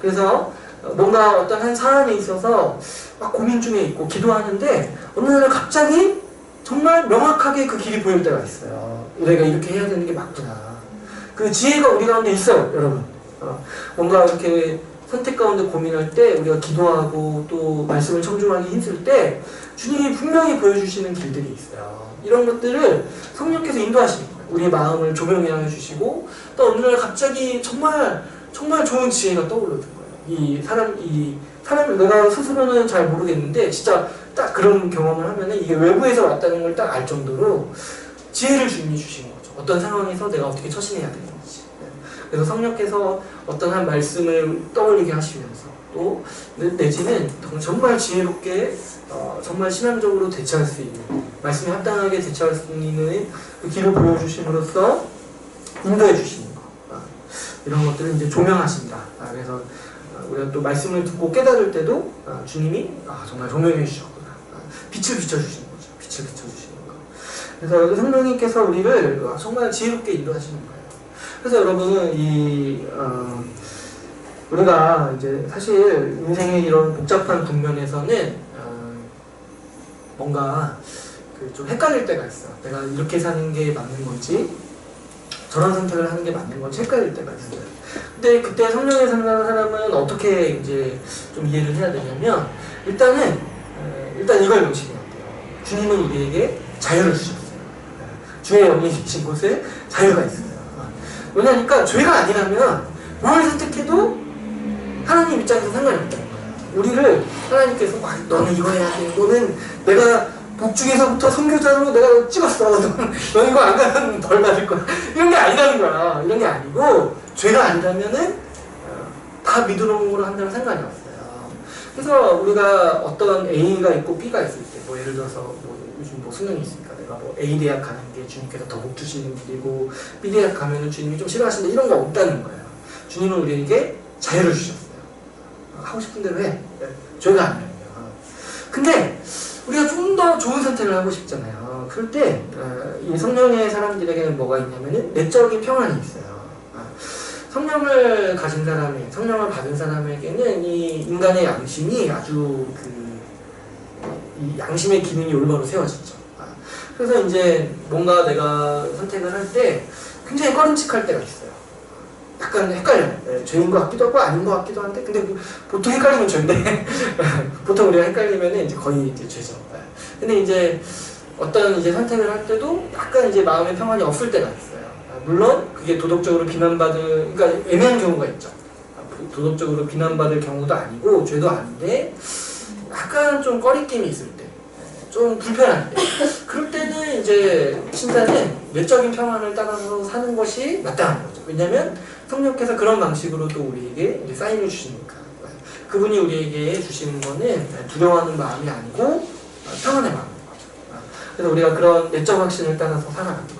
그래서 뭔가 어떤 한 사안에 있어서 막 고민 중에 있고 기도하는데 어느 날 갑자기 정말 명확하게 그 길이 보일 때가 있어요. 내가 이렇게 해야 되는 게 맞구나. 그 지혜가 우리 가운데 있어요, 여러분. 뭔가 이렇게 선택 가운데 고민할 때 우리가 기도하고 또 말씀을 청중하기 힘쓸 때 주님이 분명히 보여주시는 길들이 있어요. 이런 것들을 성령께서 인도하시는 거예요. 우리의 마음을 조명해 주시고 또 어느 날 갑자기 정말 좋은 지혜가 떠오르는 거예요. 이 사람 내가 스스로는 잘 모르겠는데 진짜 딱 그런 경험을 하면은 이게 외부에서 왔다는 걸 딱 알 정도로 지혜를 주님이 주시는 거죠. 어떤 상황에서 내가 어떻게 처신해야 되는지. 그래서 성령께서 어떤 한 말씀을 떠올리게 하시면서 또 내지는 정말 지혜롭게 정말 신앙적으로 대처할 수 있는 말씀에 합당하게 대처할 수 있는 그 길을 보여주심으로써 인도해 주시는 거. 이런 것들을 이제 조명하신다. 그래서 우리가 또 말씀을 듣고 깨달을 때도 주님이 정말 조명해 주셨구나. 빛을 비춰주시는 거죠. 빛을 비춰주시는 거. 그래서 여기 성령님께서 우리를 정말 지혜롭게 인도하시는 거예요. 그래서 여러분 우리가 이제 사실 인생의 이런 복잡한 국면에서는 뭔가 좀 헷갈릴 때가 있어. 내가 이렇게 사는 게 맞는 건지 저런 선택을 하는 게 맞는 건지 헷갈릴 때가 있어요. 근데 그때 성령에 사는 사람은 어떻게 이제 좀 이해를 해야 되냐면 일단 이걸 명심해야 돼요. 주님은 우리에게 자유를 주셨어요. 주의 영이 계신 곳에 자유가 있어요. 왜냐니까 죄가 아니라면 뭘 선택해도 하나님 입장에서 상관이 없다는 거예요. 우리를 하나님께서 막 너는 이거 해야 돼. 너는 내가 복중에서부터 선교자로 내가 찍었어. 너는 이거 안 가면 벌 받을 거야. 이런 게 아니라는 거야. 이런 게 아니고 죄가 아니라면은 다 믿음으로 한다면 상관이 없어요. 그래서 우리가 어떤 A가 있고 B가 있을 때, 뭐 예를 들어서 뭐 요즘 뭐 수능이 있으니까 내가 뭐 A 대학 가는 게 주님께서 더 복 주시는 길이고 B 대학 가면은 주님이 좀 싫어하시는데 이런 거 없다는 거예요. 주님은 우리에게 자유를 주셨어요. 하고 싶은 대로 해. 죄가 아니라면. 근데 우리가 좀 더 좋은 선택을 하고 싶잖아요. 그럴 때 이 성령의 사람들에게는 뭐가 있냐면은 내적인 평안이 있어요. 성령을 가진 사람이, 성령을 받은 사람에게는 이 인간의 양심이 아주 이 양심의 기능이 올바로 세워지죠. 그래서 이제 뭔가 내가 선택을 할 때 굉장히 꺼림칙할 때가 있어요. 약간 헷갈려요. 죄인 것 같기도 하고 아닌 것 같기도 한데, 근데 보통 헷갈리면 죄인데 보통 우리가 헷갈리면 이제 거의 이제 죄죠. 근데 이제 어떤 이제 선택을 할 때도 약간 이제 마음의 평안이 없을 때가 있어요. 물론 그게 도덕적으로 비난받을, 그러니까 애매한 경우가 있죠. 도덕적으로 비난받을 경우도 아니고 죄도 아닌데 약간 좀 꺼리낌이 있을 때, 좀 불편할 때, 그럴 때는 이제 신자는 내적인 평안을 따라서 사는 것이 마땅한 거죠. 왜냐하면 성령께서 그런 방식으로도 우리에게 이제 사인을 주시니까. 그분이 우리에게 주시는 거는 두려워하는 마음이 아니고 평안의 마음인 거죠. 그래서 우리가 그런 내적 확신을 따라서 살아가는 거죠.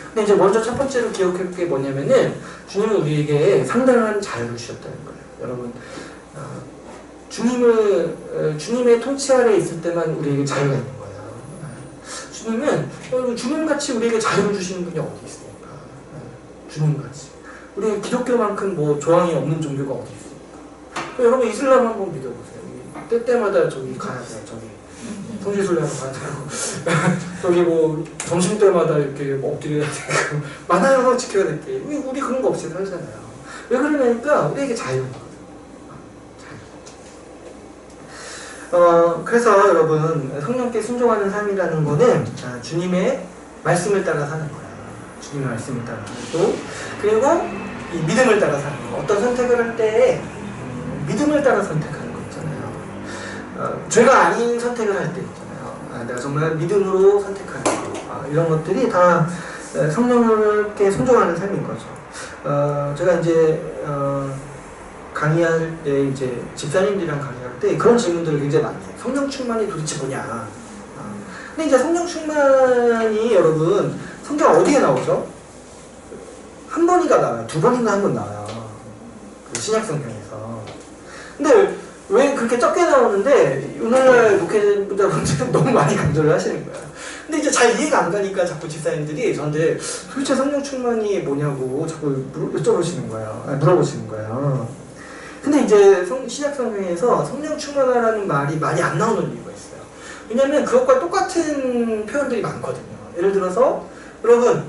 근데 이제 먼저 첫 번째로 기억할 게 뭐냐면은 주님은 우리에게 상당한 자유를 주셨다는 거예요. 여러분, 주님의 통치 아래 있을 때만 우리에게 자유가 있는 거예요. 주님은 주님같이 우리에게 자유를 주시는 분이 어디 있습니까? 주님같이. 우리 기독교만큼 뭐 조항이 없는 종교가 어디 있습니까? 여러분 이슬람 한번 믿어보세요. 때때마다 저기 가야 돼요. 저기 성지순례하러 가야 되고 저기 뭐 점심때마다 이렇게 뭐 엎드려야 되고 많아요. 지켜야 될 게. 우리 그런 거 없이 살잖아요. 왜 그러냐니까 우리에게 자유인 거예요. 그래서 여러분 성령께 순종하는 삶이라는 거는 주님의 말씀을 따라 사는 거예요. 주님의 말씀을 따라 또 그리고 이 믿음을 따라 사는 거. 어떤 선택을 할 때 믿음을 따라 선택하는 거 있잖아요. 죄가 아닌 선택을 할 때 있잖아요. 내가 정말 믿음으로 선택하는 거. 이런 것들이 다 성령께 순종하는 삶인 거죠. 제가 이제 강의할 때 이제 집사님들이랑 강의할 때 그런 질문들을 굉장히 많이 해요. 성령 충만이 도대체 뭐냐? 근데 이제 성령 충만이 여러분 성경 어디에 나오죠? 한 번인가 나와요. 두 번인가 한 번 나와요. 그 신약 성경에서. 근데 왜 그렇게 적게 나오는데 오늘날 목회자분들은 너무 많이 강조를 하시는 거야. 근데 이제 잘 이해가 안 가니까 자꾸 집사님들이 저한테 도대체 성령 충만이 뭐냐고 자꾸 여쭤보시는 거예요. 물어보시는 거예요. 근데 이제 신약 성경에서 성령 충만하라는 말이 많이 안 나오는 이유가 있어요. 왜냐면 그것과 똑같은 표현들이 많거든요. 예를 들어서 여러분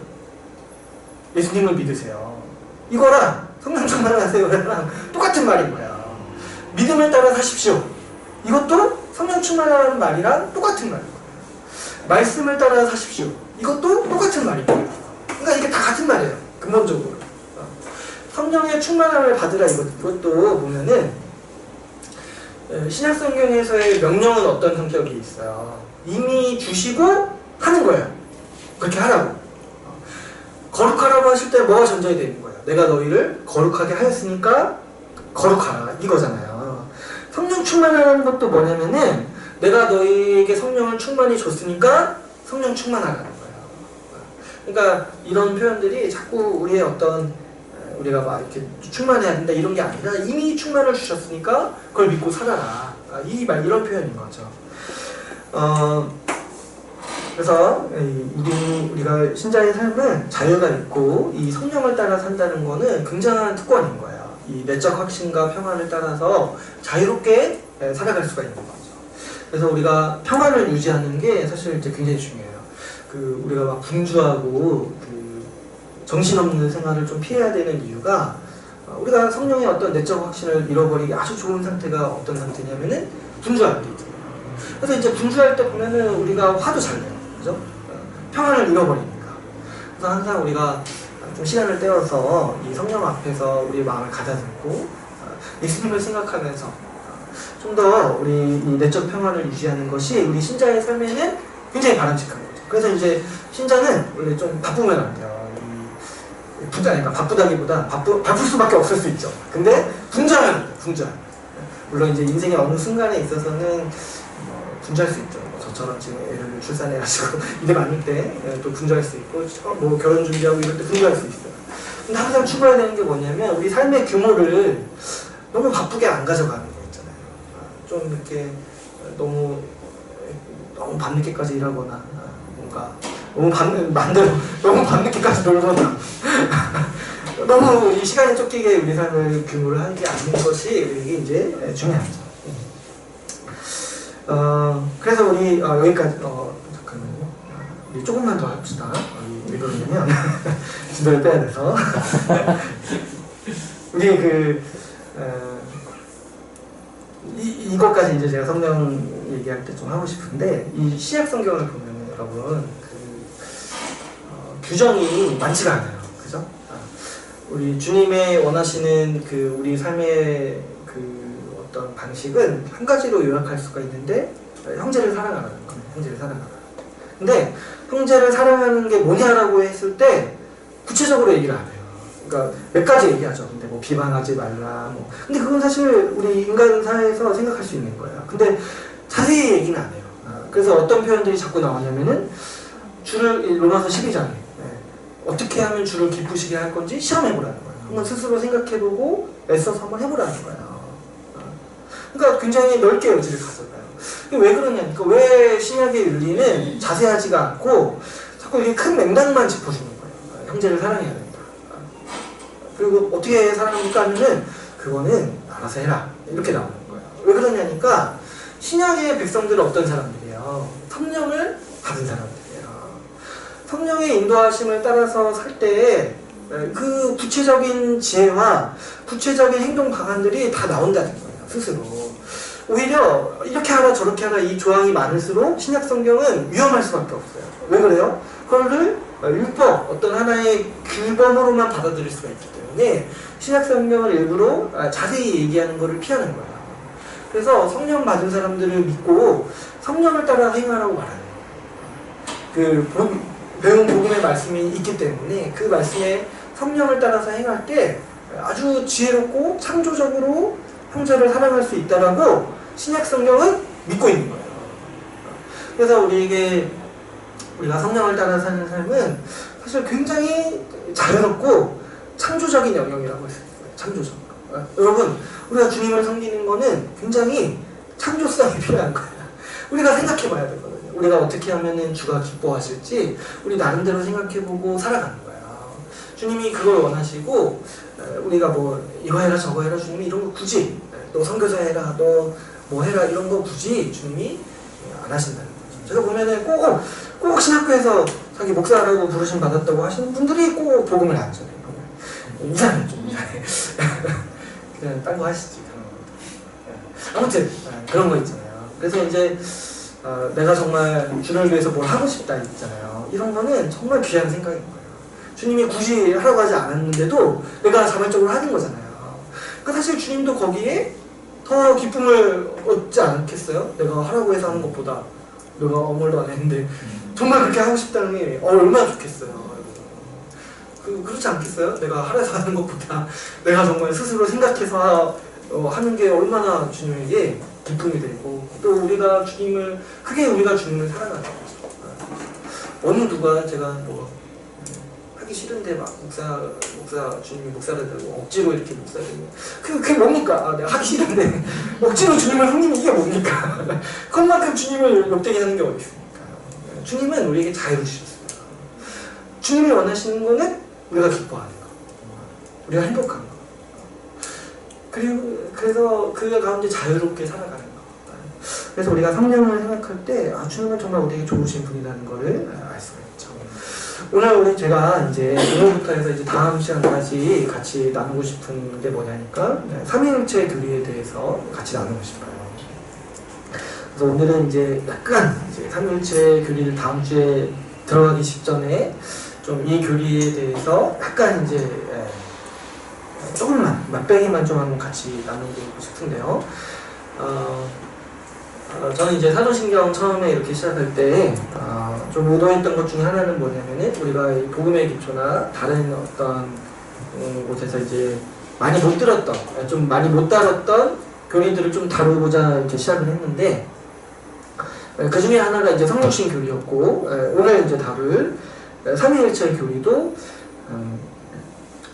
예수님을 믿으세요. 이거랑 성령 충만하세요랑 똑같은 말인 거야. 믿음을 따라 사십시오. 이것도 성령 충만하라는 말이랑 똑같은 말인 거예요. 말씀을 따라 사십시오. 이것도 똑같은 말인 거예요. 그러니까 이게 다 같은 말이에요. 근본적으로. 성령의 충만함을 받으라 이것도 보면은 신약 성경에서의 명령은 어떤 성격이 있어요. 이미 주시고 하는 거예요. 그렇게 하라고. 거룩하라고 하실 때 뭐가 전제되어 있는 거예요. 내가 너희를 거룩하게 하였으니까 거룩하라 이거잖아요. 성령 충만하라는 것도 뭐냐면은 내가 너희에게 성령을 충만히 줬으니까 성령 충만하라는 거예요. 그러니까 이런 표현들이 자꾸 우리의 어떤 우리가 막 이렇게 충만해야 된다 이런 게 아니라 이미 충만을 주셨으니까 그걸 믿고 살아라. 이런 표현인 거죠. 그래서 우리가 신자의 삶은 자유가 있고 이 성령을 따라 산다는 거는 굉장한 특권인 거예요. 이 내적 확신과 평안을 따라서 자유롭게 살아갈 수가 있는 거죠. 그래서 우리가 평안을 유지하는 게 사실 이제 굉장히 중요해요. 우리가 막 분주하고 정신없는 생활을 좀 피해야 되는 이유가 우리가 성령의 어떤 내적 확신을 잃어버리기 아주 좋은 상태가 어떤 상태냐면은 분주할 때 있잖아요. 그래서 이제 분주할 때 보면은 우리가 화도 잘 내요. 그죠? 평안을 잃어버리니까. 그래서 항상 우리가 좀 시간을 떼어서 이 성령 앞에서 우리 마음을 가다듬고 예수님을 생각하면서 좀 더 우리 이 내적 평안을 유지하는 것이 우리 신자의 삶에는 굉장히 바람직한 거죠. 그래서 이제 신자는 원래 좀 바쁘면 안 돼요. 그러니까 바쁘다기보다 바쁠 수밖에 없을 수 있죠. 근데 분주하면 안 돼요. 분주하면. 물론 이제 인생의 어느 순간에 있어서는 분주할 수 있죠. 저처럼 지금 애를 출산해가지고 일이 많을 때 또 분주할 수 있고 뭐 결혼 준비하고 이럴 때 분주할 수 있어요. 근데 항상 추구해야 되는 게 뭐냐면 우리 삶의 규모를 너무 바쁘게 안 가져가는 거 있잖아요. 좀 이렇게 너무 밤늦게까지 일하거나 뭔가 너무 밤늦게까지 놀거나 너무 이 시간에 쫓기게 우리 삶을 규모를 하지 않는 것이 우리에게 이제 중요하죠. 그래서 우리 여기까지 잠깐만요. 우리 조금만 더 합시다. 왜 그러냐면 진도를 빼야 돼서 우리 이것까지 이제 제가 성경 얘기할 때 좀 하고 싶은데 이 시약 성경을 보면 여러분 규정이 많지가 않아요. 그죠? 우리 주님의 원하시는 우리 삶의 어떤 방식은 한 가지로 요약할 수가 있는데 형제를 사랑하라는 거예요. 형제를 사랑하라. 근데 형제를 사랑하는 게 뭐냐라고 했을 때 구체적으로 얘기를 안 해요. 그러니까 몇 가지 얘기하죠. 근데 뭐 비방하지 말라. 근데 그건 사실 우리 인간 사회에서 생각할 수 있는 거예요. 근데 자세히 얘기는 안 해요. 그래서 어떤 표현들이 자꾸 나오냐면은 로마서 12장에 어떻게 하면 주를 기쁘시게 할 건지 시험해보라는 거예요. 한번 스스로 생각해보고 애써서 한번 해보라는 거예요. 그러니까 굉장히 넓게 여지를 가져가요. 왜 그러냐니까 왜 신약의 윤리는 자세하지가 않고 자꾸 이렇게 큰 맥락만 짚어주는 거예요. 형제를 사랑해야 된다. 그리고 어떻게 사랑합니까 하면은 그거는 알아서 해라 이렇게 나오는 거예요. 왜 그러냐니까 신약의 백성들은 어떤 사람들이에요? 성령을 받은 사람들이에요. 성령의 인도하심을 따라서 살 때에 그 구체적인 지혜와 구체적인 행동 방안들이 다 나온다는 거예요. 스스로. 오히려 이렇게 하라 저렇게 하라 이 조항이 많을수록 신약 성경은 위험할 수밖에 없어요. 왜 그래요? 그거를 율법, 어떤 하나의 규범으로만 받아들일 수가 있기 때문에 신약 성경을 일부러 자세히 얘기하는 것을 피하는 거예요. 그래서 성령 받은 사람들을 믿고 성령을 따라 행하라고 말하는 거예요. 배운 복음의 말씀이 있기 때문에 그 말씀에 성령을 따라서 행할 때 아주 지혜롭고 창조적으로 형제를 사랑할 수 있다라고 신약 성경은 믿고 있는 거예요. 그래서 우리가 성령을 따라 사는 삶은 사실 굉장히 자유롭고 창조적인 영역이라고 할 수 있어요. 창조적. 여러분, 우리가 주님을 섬기는 거는 굉장히 창조성이 필요한 거예요. 우리가 생각해 봐야 되거든요. 우리가 어떻게 하면 주가 기뻐하실지 우리 나름대로 생각해보고 살아가는 거예요. 주님이 그걸 원하시고 우리가 뭐 이거 해라 저거 해라 주님이 이런 거 굳이 너 선교사 해라 너 뭐 해라 이런 거 굳이 주님이 안 하신다는 거죠. 제가 보면은 꼭 신학교에서 자기 목사라고 부르심 받았다고 하시는 분들이 꼭 복음을 안 전해요. 이상해 좀 이상해. 그냥 딴 거 하시지 그런 거. 아무튼 그런 거 있잖아요. 그래서 이제 내가 정말 주를 위해서 뭘 하고 싶다 있잖아요. 이런 거는 정말 귀한 생각인 거예요. 주님이 굳이 하라고 하지 않았는데도 내가 자발적으로 하는 거잖아요. 그러니까 사실 주님도 거기에 더 기쁨을 얻지 않겠어요? 내가 하라고 해서 하는 것보다 내가 아무 말도 안 했는데 정말 그렇게 하고 싶다는 게 얼마나 좋겠어요. 그렇지 않겠어요? 내가 하라고 하는 것보다 내가 정말 스스로 생각해서 하는 게 얼마나 주님에게 기쁨이 되고 또 우리가 주님을 사랑하는 거죠. 어느 누가 제가 뭐 하기 싫은데 막 주님이 목사를 되고 억지로 이렇게 목사를 되고 그게 뭡니까? 내가 하기 싫은데 억지로 주님을 섬기는 이게 뭡니까? 그것만큼 주님을 욕되게 하는 게 어디 있습니까? 주님은 우리에게 자유를 주셨습니다. 주님이 원하시는 거는 우리가 기뻐하는 거, 우리가 행복한 거. 그리고 그래서 그 가운데 자유롭게 살아가는 거. 그래서 우리가 성령을 생각할 때 주님은 정말 우리에게 좋으신 분이라는 것을 알 수가 있죠. 오늘 제가 이제 오늘부터 해서 이제 다음 시간까지 같이 나누고 싶은 게 뭐냐니까 삼위일체 교리에 대해서 같이 나누고 싶어요. 그래서 오늘은 이제 약간 이제 삼위일체 교리를 다음 주에 들어가기 직전에 좀 이 교리에 대해서 약간 이제 조금만 맛배기만 좀 한번 같이 나누고 싶은데요. 저는 이제 사도신경 처음에 이렇게 시작할 때 좀 의도했던 것 중에 하나는 뭐냐면은 우리가 이 복음의 기초나 다른 어떤 곳에서 이제 많이 못 들었던, 좀 많이 못 다뤘던 교리들을 좀 다루고자 이렇게 시작을 했는데 그 중에 하나가 이제 성육신 교리였고 오늘 이제 다룰 삼위일체 교리도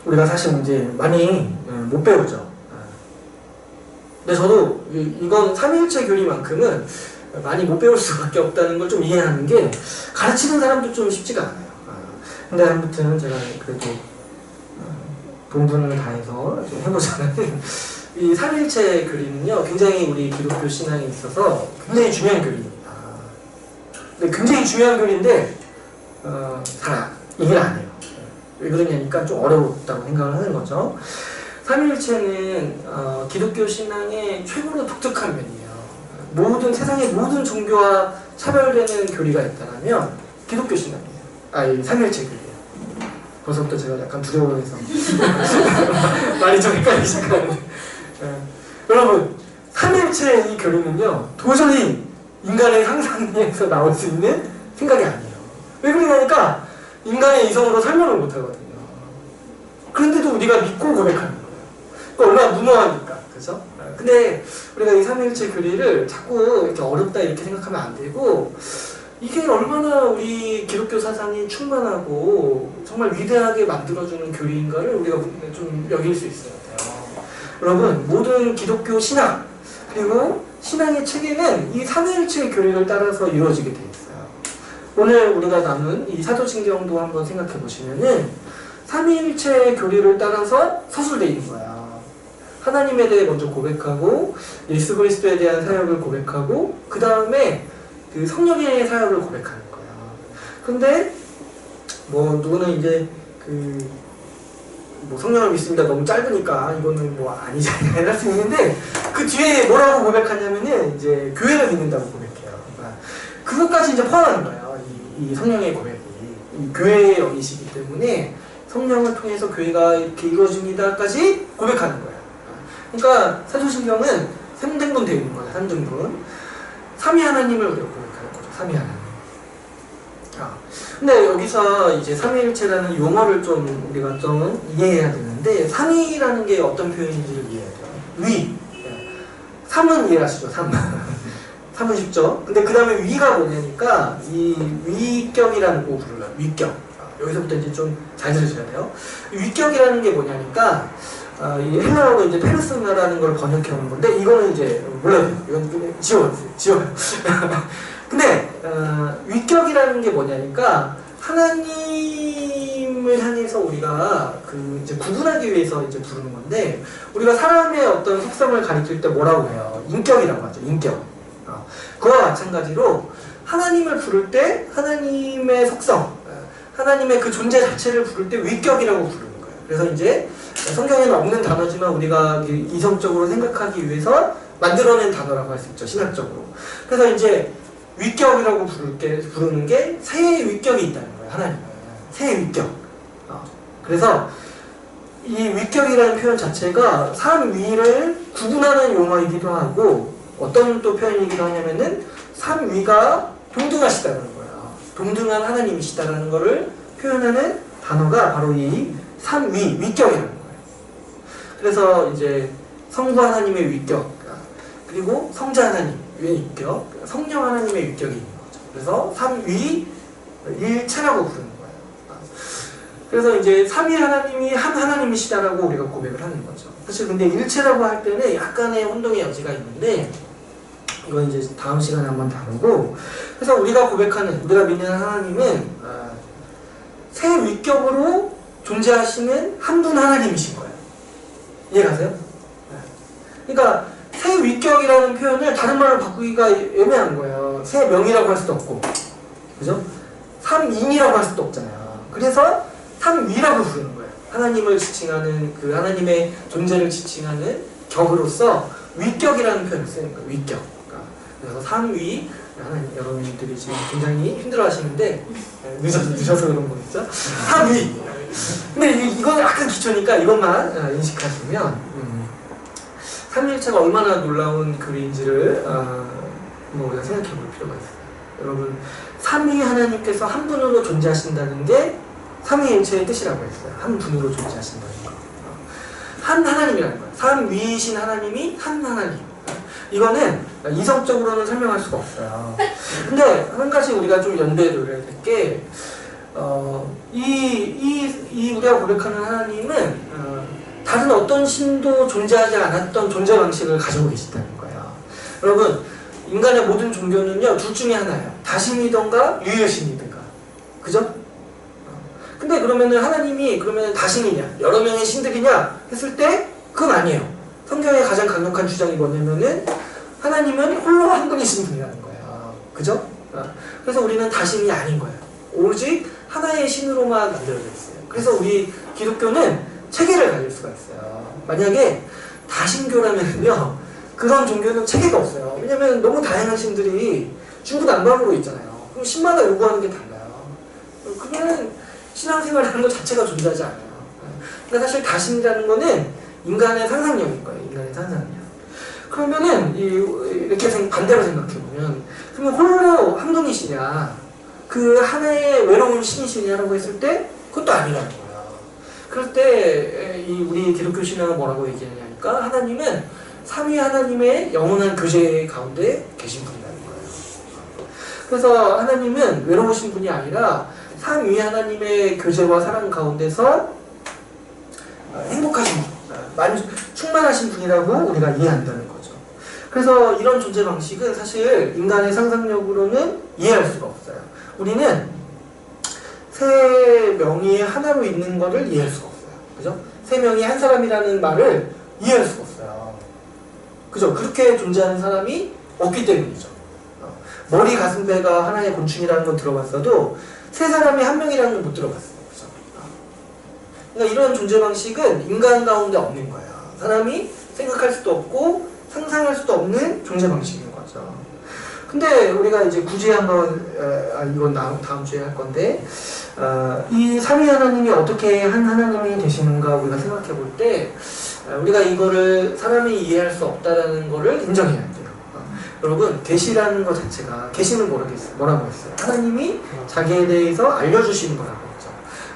우리가 사실 이제 많이 못 배우죠. 근데 저도 이건 삼위일체 교리만큼은 많이 못 배울 수밖에 없다는 걸 좀 이해하는 게 가르치는 사람도 좀 쉽지가 않아요. 근데 아무튼 제가 그래도 본분을 다해서 좀 해보자면 이 삼위일체 교리는요 굉장히 우리 기독교 신앙에 있어서 굉장히 중요한 교리입니다. 근데 굉장히 중요한 교리인데 잘 이해를 안 해요. 왜 그러냐니까 좀 어렵다고 생각을 하는 거죠. 삼위일체는 기독교 신앙의 최고로 독특한 면이에요. 세상의 모든 종교와 차별되는 교리가 있다면 기독교 신앙이에요. 이 삼위일체 교리예요. 벌써부터 제가 약간 두려워해서 말이 좀 헷갈리기 시작하는데 여러분 삼위일체의 이 교리는요 도저히 인간의 상상에서 나올 수 있는 생각이 아니에요. 왜 그러냐니까 인간의 이성으로 설명을 못하거든요. 그런데도 우리가 믿고 고백하는 거예요. 얼마나 무모하니까, 그죠? 근데 우리가 이 삼위일체 교리를 자꾸 이렇게 어렵다 이렇게 생각하면 안 되고 이게 얼마나 우리 기독교 사상이 충만하고 정말 위대하게 만들어주는 교리인가를 우리가 좀 여길 수 있어야 돼요. 여러분 모든 기독교 신학 그리고 신앙의 체계는 이 삼위일체 교리를 따라서 이루어지게 돼 있어요. 오늘 우리가 나눈 이 사도신경도 한번 생각해 보시면은 삼위일체 교리를 따라서 서술되어 있는 거야. 하나님에 대해 먼저 고백하고 예수 그리스도에 대한 사역을 고백하고 그 다음에 그 성령의 사역을 고백하는 거야. 근데 뭐 누구는 이제 뭐 성령을 믿습니다 너무 짧으니까 이거는 뭐 아니잖아요 이럴 수 있는데 그 뒤에 뭐라고 고백하냐면은 이제 교회를 믿는다고 고백해요. 그러니까 그것까지 이제 포함하는 거예요. 이 성령의 고백이 이 교회의 영이시기 때문에 성령을 통해서 교회가 이렇게 이루어집니다까지 고백하는 거예요. 그러니까 사도신경은 3등분 되어 있는 거예요. 3등분. 삼위 하나님을 우리가 고백하는 거죠. 삼위 하나님. 근데 여기서 이제 삼위일체라는 용어를 좀 우리가 좀 이해해야 되는데 삼위라는 게 어떤 표현인지를 이해해야 돼요. 위. 삼은 이해하시죠? 삼. 삼은 쉽죠? 근데 그 다음에 위가 뭐냐니까 이 위격이라는 거 불러요. 위격. 여기서부터 이제 좀 잘 들으셔야 돼요. 위격이라는 게 뭐냐니까 이 헬라어로 이제 페르소나라는 걸 번역해 온 건데 이거는 이제 몰라요. 이건 지워요. 근데 위격이라는 게 뭐냐니까 하나님을 향해서 우리가 이제 구분하기 위해서 이제 부르는 건데 우리가 사람의 어떤 속성을 가리킬 때 뭐라고 해요? 인격이라고 하죠. 인격. 그와 마찬가지로 하나님을 부를 때 하나님의 속성, 하나님의 그 존재 자체를 부를 때 위격이라고 부르는 거예요. 그래서 이제 성경에는 없는 단어지만 우리가 이성적으로 생각하기 위해서 만들어낸 단어라고 할 수 있죠. 신학적으로. 그래서 이제 위격이라고 부르는 게 새 위격이 있다는 거예요. 하나님은. 새 위격. 그래서 이 위격이라는 표현 자체가 삼위를 구분하는 용어이기도 하고 어떤 또 표현이기도 하냐면은 삼위가 동등하시다는 거예요. 동등한 하나님이시다라는 것을 표현하는 단어가 바로 이 삼위, 위격이라는 거예요. 그래서 이제 성부 하나님의 위격, 그리고 성자 하나님의 위격, 성령 하나님의 위격이 있는 거죠. 그래서 삼위 일체라고 부르는 거예요. 그래서 이제 삼위 하나님이 한 하나님이시다라고 우리가 고백을 하는 거죠. 사실 근데 일체라고 할 때는 약간의 혼동의 여지가 있는데 이건 이제 다음 시간에 한번 다루고. 그래서 우리가 믿는 하나님은 새 위격으로 존재하시는 한 분 하나님이신 거예요. 이해가세요? 그러니까 새 위격이라는 표현을 다른 말로 바꾸기가 애매한 거예요. 새 명이라고 할 수도 없고, 그죠? 삼인이라고 할 수도 없잖아요. 그래서 삼위라고 부르는 거예요. 하나님을 지칭하는 그 하나님의 존재를 지칭하는 격으로서 위격이라는 표현을 쓰는 거예요. 위격. 그래서 삼위, 여러분들이 지금 굉장히 힘들어하시는데 늦어서 그런 거겠죠? 삼위. 근데 이건 약간 기초니까 이것만 인식하시면 삼위일체가 얼마나 놀라운 글인지를 우리가 생각해 볼 필요가 있어요. 여러분, 삼위 하나님께서 한 분으로 존재하신다는 게 삼위일체의 뜻이라고 했어요. 한 분으로 존재하신다는 거. 한 하나님이라는 거예요. 삼위이신 하나님이 한 하나님. 이거는 이성적으로는 설명할 수가 없어요. 근데 한 가지 우리가 좀 연대를 해야 될 게, 우리가 고백하는 하나님은 다른 어떤 신도 존재하지 않았던 존재 방식을 가지고 계시다는 거예요. 여러분, 인간의 모든 종교는요, 둘 중에 하나예요. 다신이던가 유일신이든가. 그죠? 근데 그러면은 하나님이 그러면 다신이냐, 여러 명의 신들이냐 했을 때 그건 아니에요. 성경의 가장 강력한 주장이 뭐냐면은 하나님은 홀로 한 분이신 분이라는 거예요. 그죠? 그래서 우리는 다신이 아닌 거예요. 오직 하나의 신으로만 만들어져 있어요. 그래서 우리 기독교는 체계를 가질 수가 있어요. 만약에 다신교라면요, 그런 종교는 체계가 없어요. 왜냐면 너무 다양한 신들이 중구난방으로 있잖아요. 그럼 신마다 요구하는 게 달라요. 그러면 신앙생활이라는 것 자체가 존재하지 않아요. 그러니까 사실 다신이라는 거는 인간의 상상력인 거예요. 인간의 상상력. 그러면은 이렇게 반대로 생각해보면, 그러면 홀로 한 분이시냐, 그 하나의 외로운 신이시냐라고 했을 때 그것도 아니라는 거예요. 그럴 때 우리 기독교 신앙은 뭐라고 얘기하냐니까, 하나님은 삼위 하나님의 영원한 교제 가운데 계신 분이라는 거예요. 그래서 하나님은 외로우신 분이 아니라 삼위 하나님의 교제와 사랑 가운데서 행복하신 분, 충만하신 분이라고 우리가 이해한다는 거죠. 그래서 이런 존재 방식은 사실 인간의 상상력으로는 이해할 수가 없어요. 우리는 세 명이 하나로 있는 것을 이해할 수가 없어요. 그죠? 세 명이 한 사람이라는 말을 이해할 수가 없어요. 그죠? 그렇게 존재하는 사람이 없기 때문이죠. 머리, 가슴, 배가 하나의 곤충이라는 건 들어봤어도 세 사람이 한 명이라는 건 못 들어봤어요. 그죠? 그러니까 이런 존재 방식은 인간 가운데 없는 거예요. 사람이 생각할 수도 없고 상상할 수도 없는 존재 방식인 거죠. 근데 우리가 이제 굳이 한번 이건 다음 주에 할 건데, 이 삼위 하나님이 어떻게 한 하나님이 되시는가 우리가 생각해 볼 때, 우리가 이거를 사람이 이해할 수 없다라는 거를 인정해야 돼요. 여러분, 계시라는 것 자체가, 계시는 모르겠어요. 뭐라고 했어요? 하나님이 자기에 대해서 알려주시는 거라고 했죠.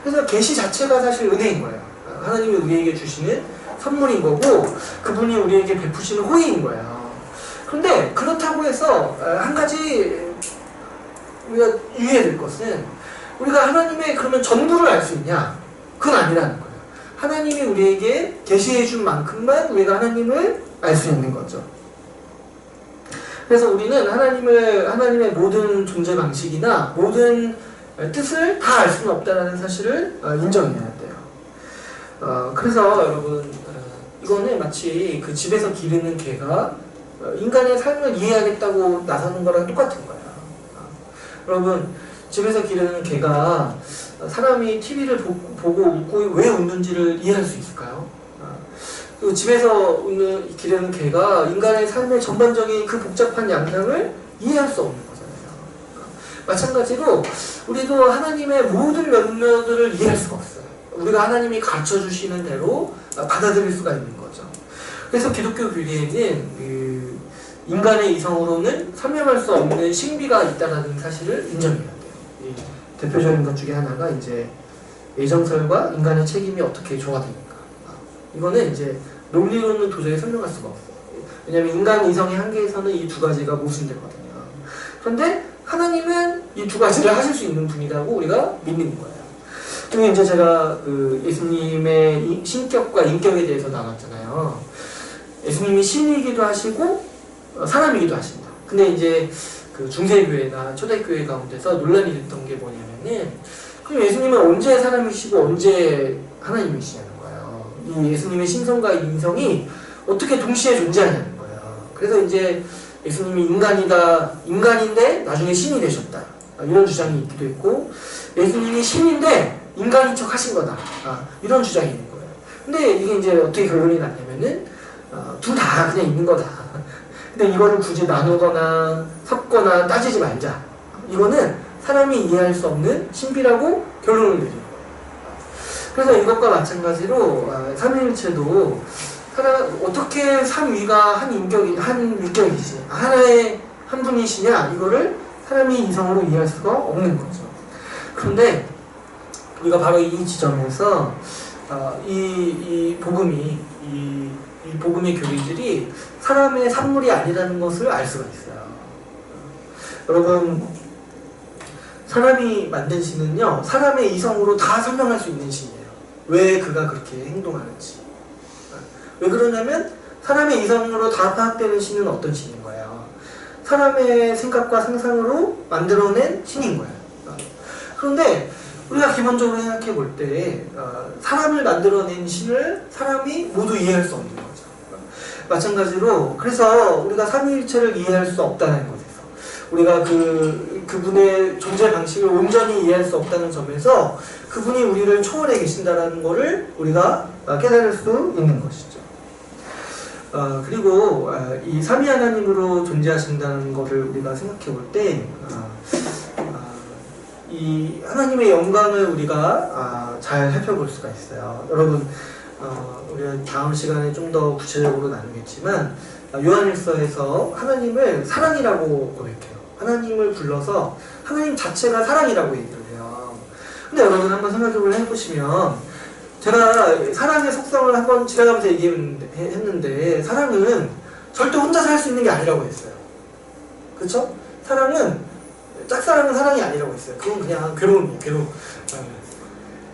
그래서 계시 자체가 사실 은혜인 거예요. 하나님이 우리에게 주시는 선물인 거고, 그분이 우리에게 베푸시는 호의인 거예요. 그런데 그렇다고 해서 한 가지 우리가 유의해야 될 것은, 우리가 하나님의 그러면 전부를 알 수 있냐? 그건 아니라는 거예요. 하나님이 우리에게 계시해 준 만큼만 우리가 하나님을 알 수 있는 거죠. 그래서 우리는 하나님의 모든 존재 방식이나 모든 뜻을 다 알 수는 없다는 사실을 인정해야 돼요. 그래서 여러분, 이거는 마치 그 집에서 기르는 개가 인간의 삶을 이해하겠다고 나서는 거랑 똑같은 거예요. 여러분, 집에서 기르는 개가 사람이 TV를 보고 웃고 왜 웃는지를 이해할 수 있을까요? 그리고 집에서 기르는 개가 인간의 삶의 전반적인 그 복잡한 양상을 이해할 수 없는 거잖아요. 마찬가지로 우리도 하나님의 모든 면면들을 이해할 수가 없어요. 우리가 하나님이 가르쳐 주시는 대로 받아들일 수가 있는 거죠. 그래서 기독교 교리에는 인간의 이성으로는 설명할 수 없는 신비가 있다는 사실을 인정해야 돼요. 대표적인 것 중에 하나가 이제 예정설과 인간의 책임이 어떻게 조화되는가. 이거는 이제 논리로는 도저히 설명할 수가 없어요. 왜냐하면 인간 이성의 한계에서는 이 두 가지가 모순되거든요. 그런데 하나님은 이 두 가지를 하실 수 있는 분이라고 우리가 믿는 거예요. 그리고 이제 제가 그 예수님의 신격과 인격에 대해서 나눴잖아요. 예수님이 신이기도 하시고 사람이기도 하신다. 근데 이제 그 중세교회나 초대교회 가운데서 논란이 됐던 게 뭐냐면은 그럼 예수님은 언제 사람이시고 언제 하나님이시냐는 거예요. 이 예수님의 신성과 인성이 어떻게 동시에 존재하냐는 거예요. 그래서 이제 예수님이 인간인데 나중에 신이 되셨다. 이런 주장이 있기도 했고, 예수님이 신인데 인간인 척 하신 거다. 이런 주장이 있는 거예요. 근데 이게 이제 어떻게 결론이 났냐면은, 둘 다 그냥 있는 거다. 근데 이거를 굳이 나누거나 섞거나 따지지 말자. 이거는 사람이 이해할 수 없는 신비라고 결론을 내린 거예요. 그래서 이것과 마찬가지로 삼위일체도 어떻게 삼위가 한 인격이지 하나의 한 분이시냐 이거를 사람이 이성으로 이해할 수가 없는 거죠. 그런데 우리가 바로 이 지점에서 이 복음의 교리들이 사람의 산물이 아니라는 것을 알 수가 있어요. 여러분, 사람이 만든 신은요, 사람의 이성으로 다 설명할 수 있는 신이에요. 왜 그가 그렇게 행동하는지. 왜 그러냐면 사람의 이성으로 다 파악되는 신은 어떤 신인 거예요? 사람의 생각과 상상으로 만들어낸 신인 거예요. 그런데 우리가 기본적으로 생각해 볼 때 사람을 만들어낸 신을 사람이 모두 이해할 수 없는 거죠. 마찬가지로 그래서 우리가 삼위일체를 이해할 수 없다는 것에서 우리가 그분의 존재 방식을 온전히 이해할 수 없다는 점에서 그분이 우리를 초월해 계신다는 것을 우리가 깨달을 수 있는 것이죠. 그리고 이 삼위 하나님으로 존재하신다는 것을 우리가 생각해 볼 때 이 하나님의 영광을 우리가 잘 살펴볼 수가 있어요. 여러분, 우리가 다음 시간에 좀 더 구체적으로 나누겠지만 요한일서에서 하나님을 사랑이라고 고백해요. 하나님을 불러서 하나님 자체가 사랑이라고 얘기를 해요. 근데 여러분 한번 생각을 해보시면 제가 사랑의 속성을 한번 지나가면서 얘기했는데 사랑은 절대 혼자서 할 수 있는 게 아니라고 했어요. 그렇죠? 짝사랑은 사랑이 아니라고 했어요. 그건 그냥 괴로움이에요. 괴로움.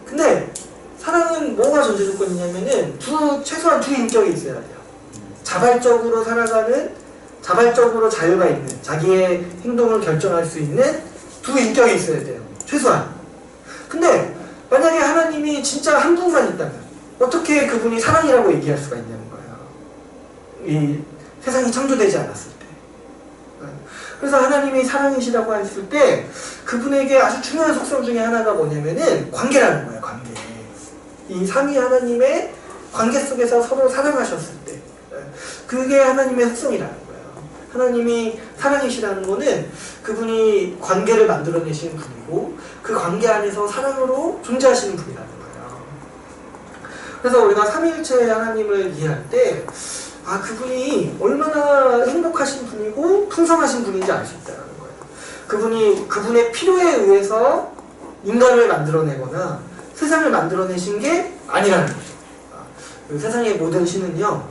근데 사랑은 뭐가 전제 조건이냐면은 최소한 두 인격이 있어야 돼요. 자발적으로 살아가는, 자발적으로 자유가 있는, 자기의 행동을 결정할 수 있는 두 인격이 있어야 돼요. 최소한. 근데 만약에 하나님이 진짜 한 분만 있다면 어떻게 그분이 사랑이라고 얘기할 수가 있냐는 거예요. 이 세상이 창조되지 않았을 때. 그래서 하나님이 사랑이시라고 했을 때 그분에게 아주 중요한 속성 중에 하나가 뭐냐면은 관계라는 거예요. 관계. 이 삼위 하나님의 관계 속에서 서로 사랑하셨을 때 그게 하나님의 속성이라는 거예요. 하나님이 사랑이시라는 거는 그분이 관계를 만들어내시는 분이고 그 관계 안에서 사랑으로 존재하시는 분이라는 거예요. 그래서 우리가 삼위일체 하나님을 이해할 때 그분이 얼마나 행복하신 분이고 풍성하신 분인지 알 수 있다는 거예요. 그분의 필요에 의해서 인간을 만들어내거나 세상을 만들어내신 게 아니라는 거죠. 세상의 모든 신은요,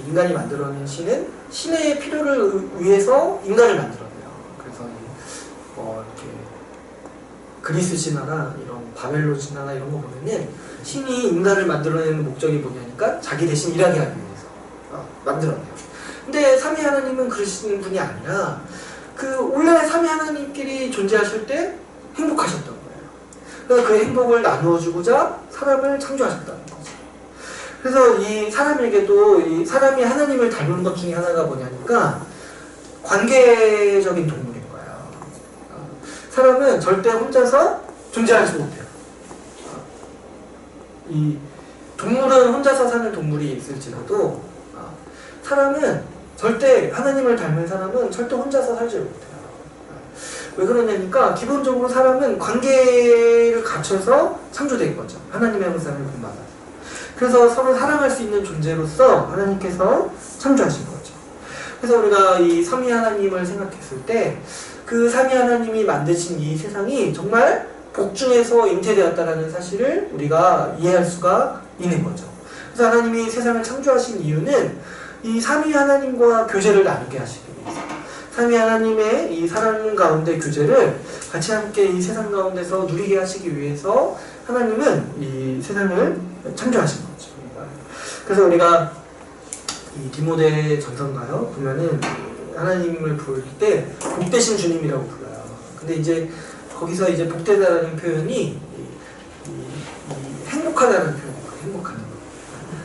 인간이 만들어낸 신은 신의 필요를 위해서 인간을 만들어내요. 그래서 이렇게 그리스 신화나 이런 바벨론 신화나 이런 거 보면은 신이 인간을 만들어내는 목적이 뭐냐니까 자기 대신 일하게 하기 위해서 만들어내요. 근데 삼위 하나님은 그러시는 분이 아니라 원래 삼위 하나님끼리 존재하실 때 행복하셨던 거예요. 그래서 그 행복을 나누어주고자 사람을 창조하셨다는 거죠. 그래서 이 사람에게도 이 사람이 하나님을 닮은 것 중에 하나가 뭐냐니까 관계적인 동물인 거예요. 사람은 절대 혼자서 존재하지 못해요. 이 동물은 혼자서 사는 동물이 있을지라도 사람은 절대 하나님을 닮은 사람은 절대 혼자서 살지 못해요. 왜 그러냐니까 기본적으로 사람은 관계를 갖춰서 창조된 거죠. 하나님의 형상을 본받아서. 그래서 서로 사랑할 수 있는 존재로서 하나님께서 창조하신 거죠. 그래서 우리가 이 삼위 하나님을 생각했을 때 그 삼위 하나님이 만드신 이 세상이 정말 복중에서 잉태되었다는 사실을 우리가 이해할 수가 있는 거죠. 그래서 하나님이 세상을 창조하신 이유는 이 삼위 하나님과 교제를 나누게 하시기 위해서, 삼위 하나님의 이 사랑 가운데 교제를 같이 함께 이 세상 가운데서 누리게 하시기 위해서 하나님은 이 세상을 창조하신 거죠. 그래서 우리가 이 디모데 전서인가요? 보면은 하나님을 부를 때 복되신 주님이라고 불러요. 근데 이제 거기서 이제 복되다라는 표현이 이 행복하다는 표현이에요. 행복하다.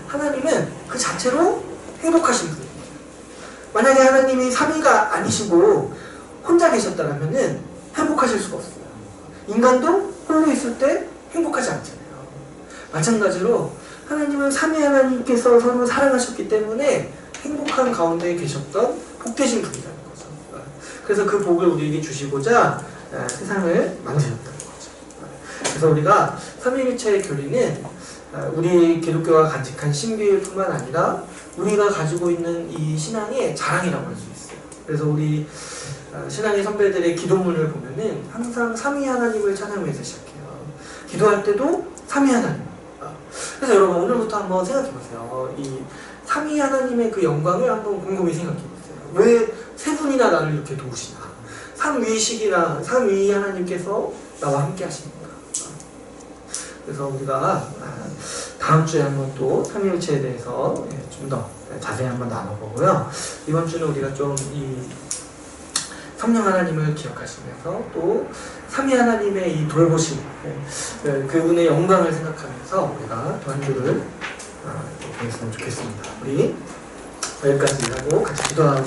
하나님은 그 자체로 행복하신 분이에요. 만약에 하나님이 3위가 아니시고 혼자 계셨다면은 행복하실 수가 없어요. 인간도 홀로 있을 때 행복하지 않잖아요. 마찬가지로 하나님은 3위 하나님께서 서로 사랑하셨기 때문에 행복한 가운데 계셨던 복되신 분이라는 거죠. 그래서 그 복을 우리에게 주시고자 세상을 만드셨다는 거죠. 그래서 우리가 삼위일체의 교리는 우리 기독교가 간직한 신비일뿐만 아니라 우리가 가지고 있는 이 신앙의 자랑이라고 할 수 있어요. 그래서 우리 신앙의 선배들의 기도문을 보면은 항상 삼위 하나님을 찬양해서 시작해요. 기도할 때도 삼위 하나님. 그래서 여러분 오늘부터 한번 생각해보세요. 이 삼위 하나님의 그 영광을 한번 곰곰이 생각해보세요. 왜 세 분이나 나를 이렇게 도우시나? 삼위이시기나 삼위 하나님께서 나와 함께 하십니다. 그래서 우리가 다음 주에 한번 또 삼위일체에 대해서 좀 더 자세히 한번 나눠보고요. 이번 주는 우리가 좀 이 성령 하나님을 기억하시면서 또 삼위 하나님의 이 돌보심, 그분의 영광을 생각하면서 우리가 또 한 주를 보냈으면 좋겠습니다. 우리 여기까지 하고 같이 기도하고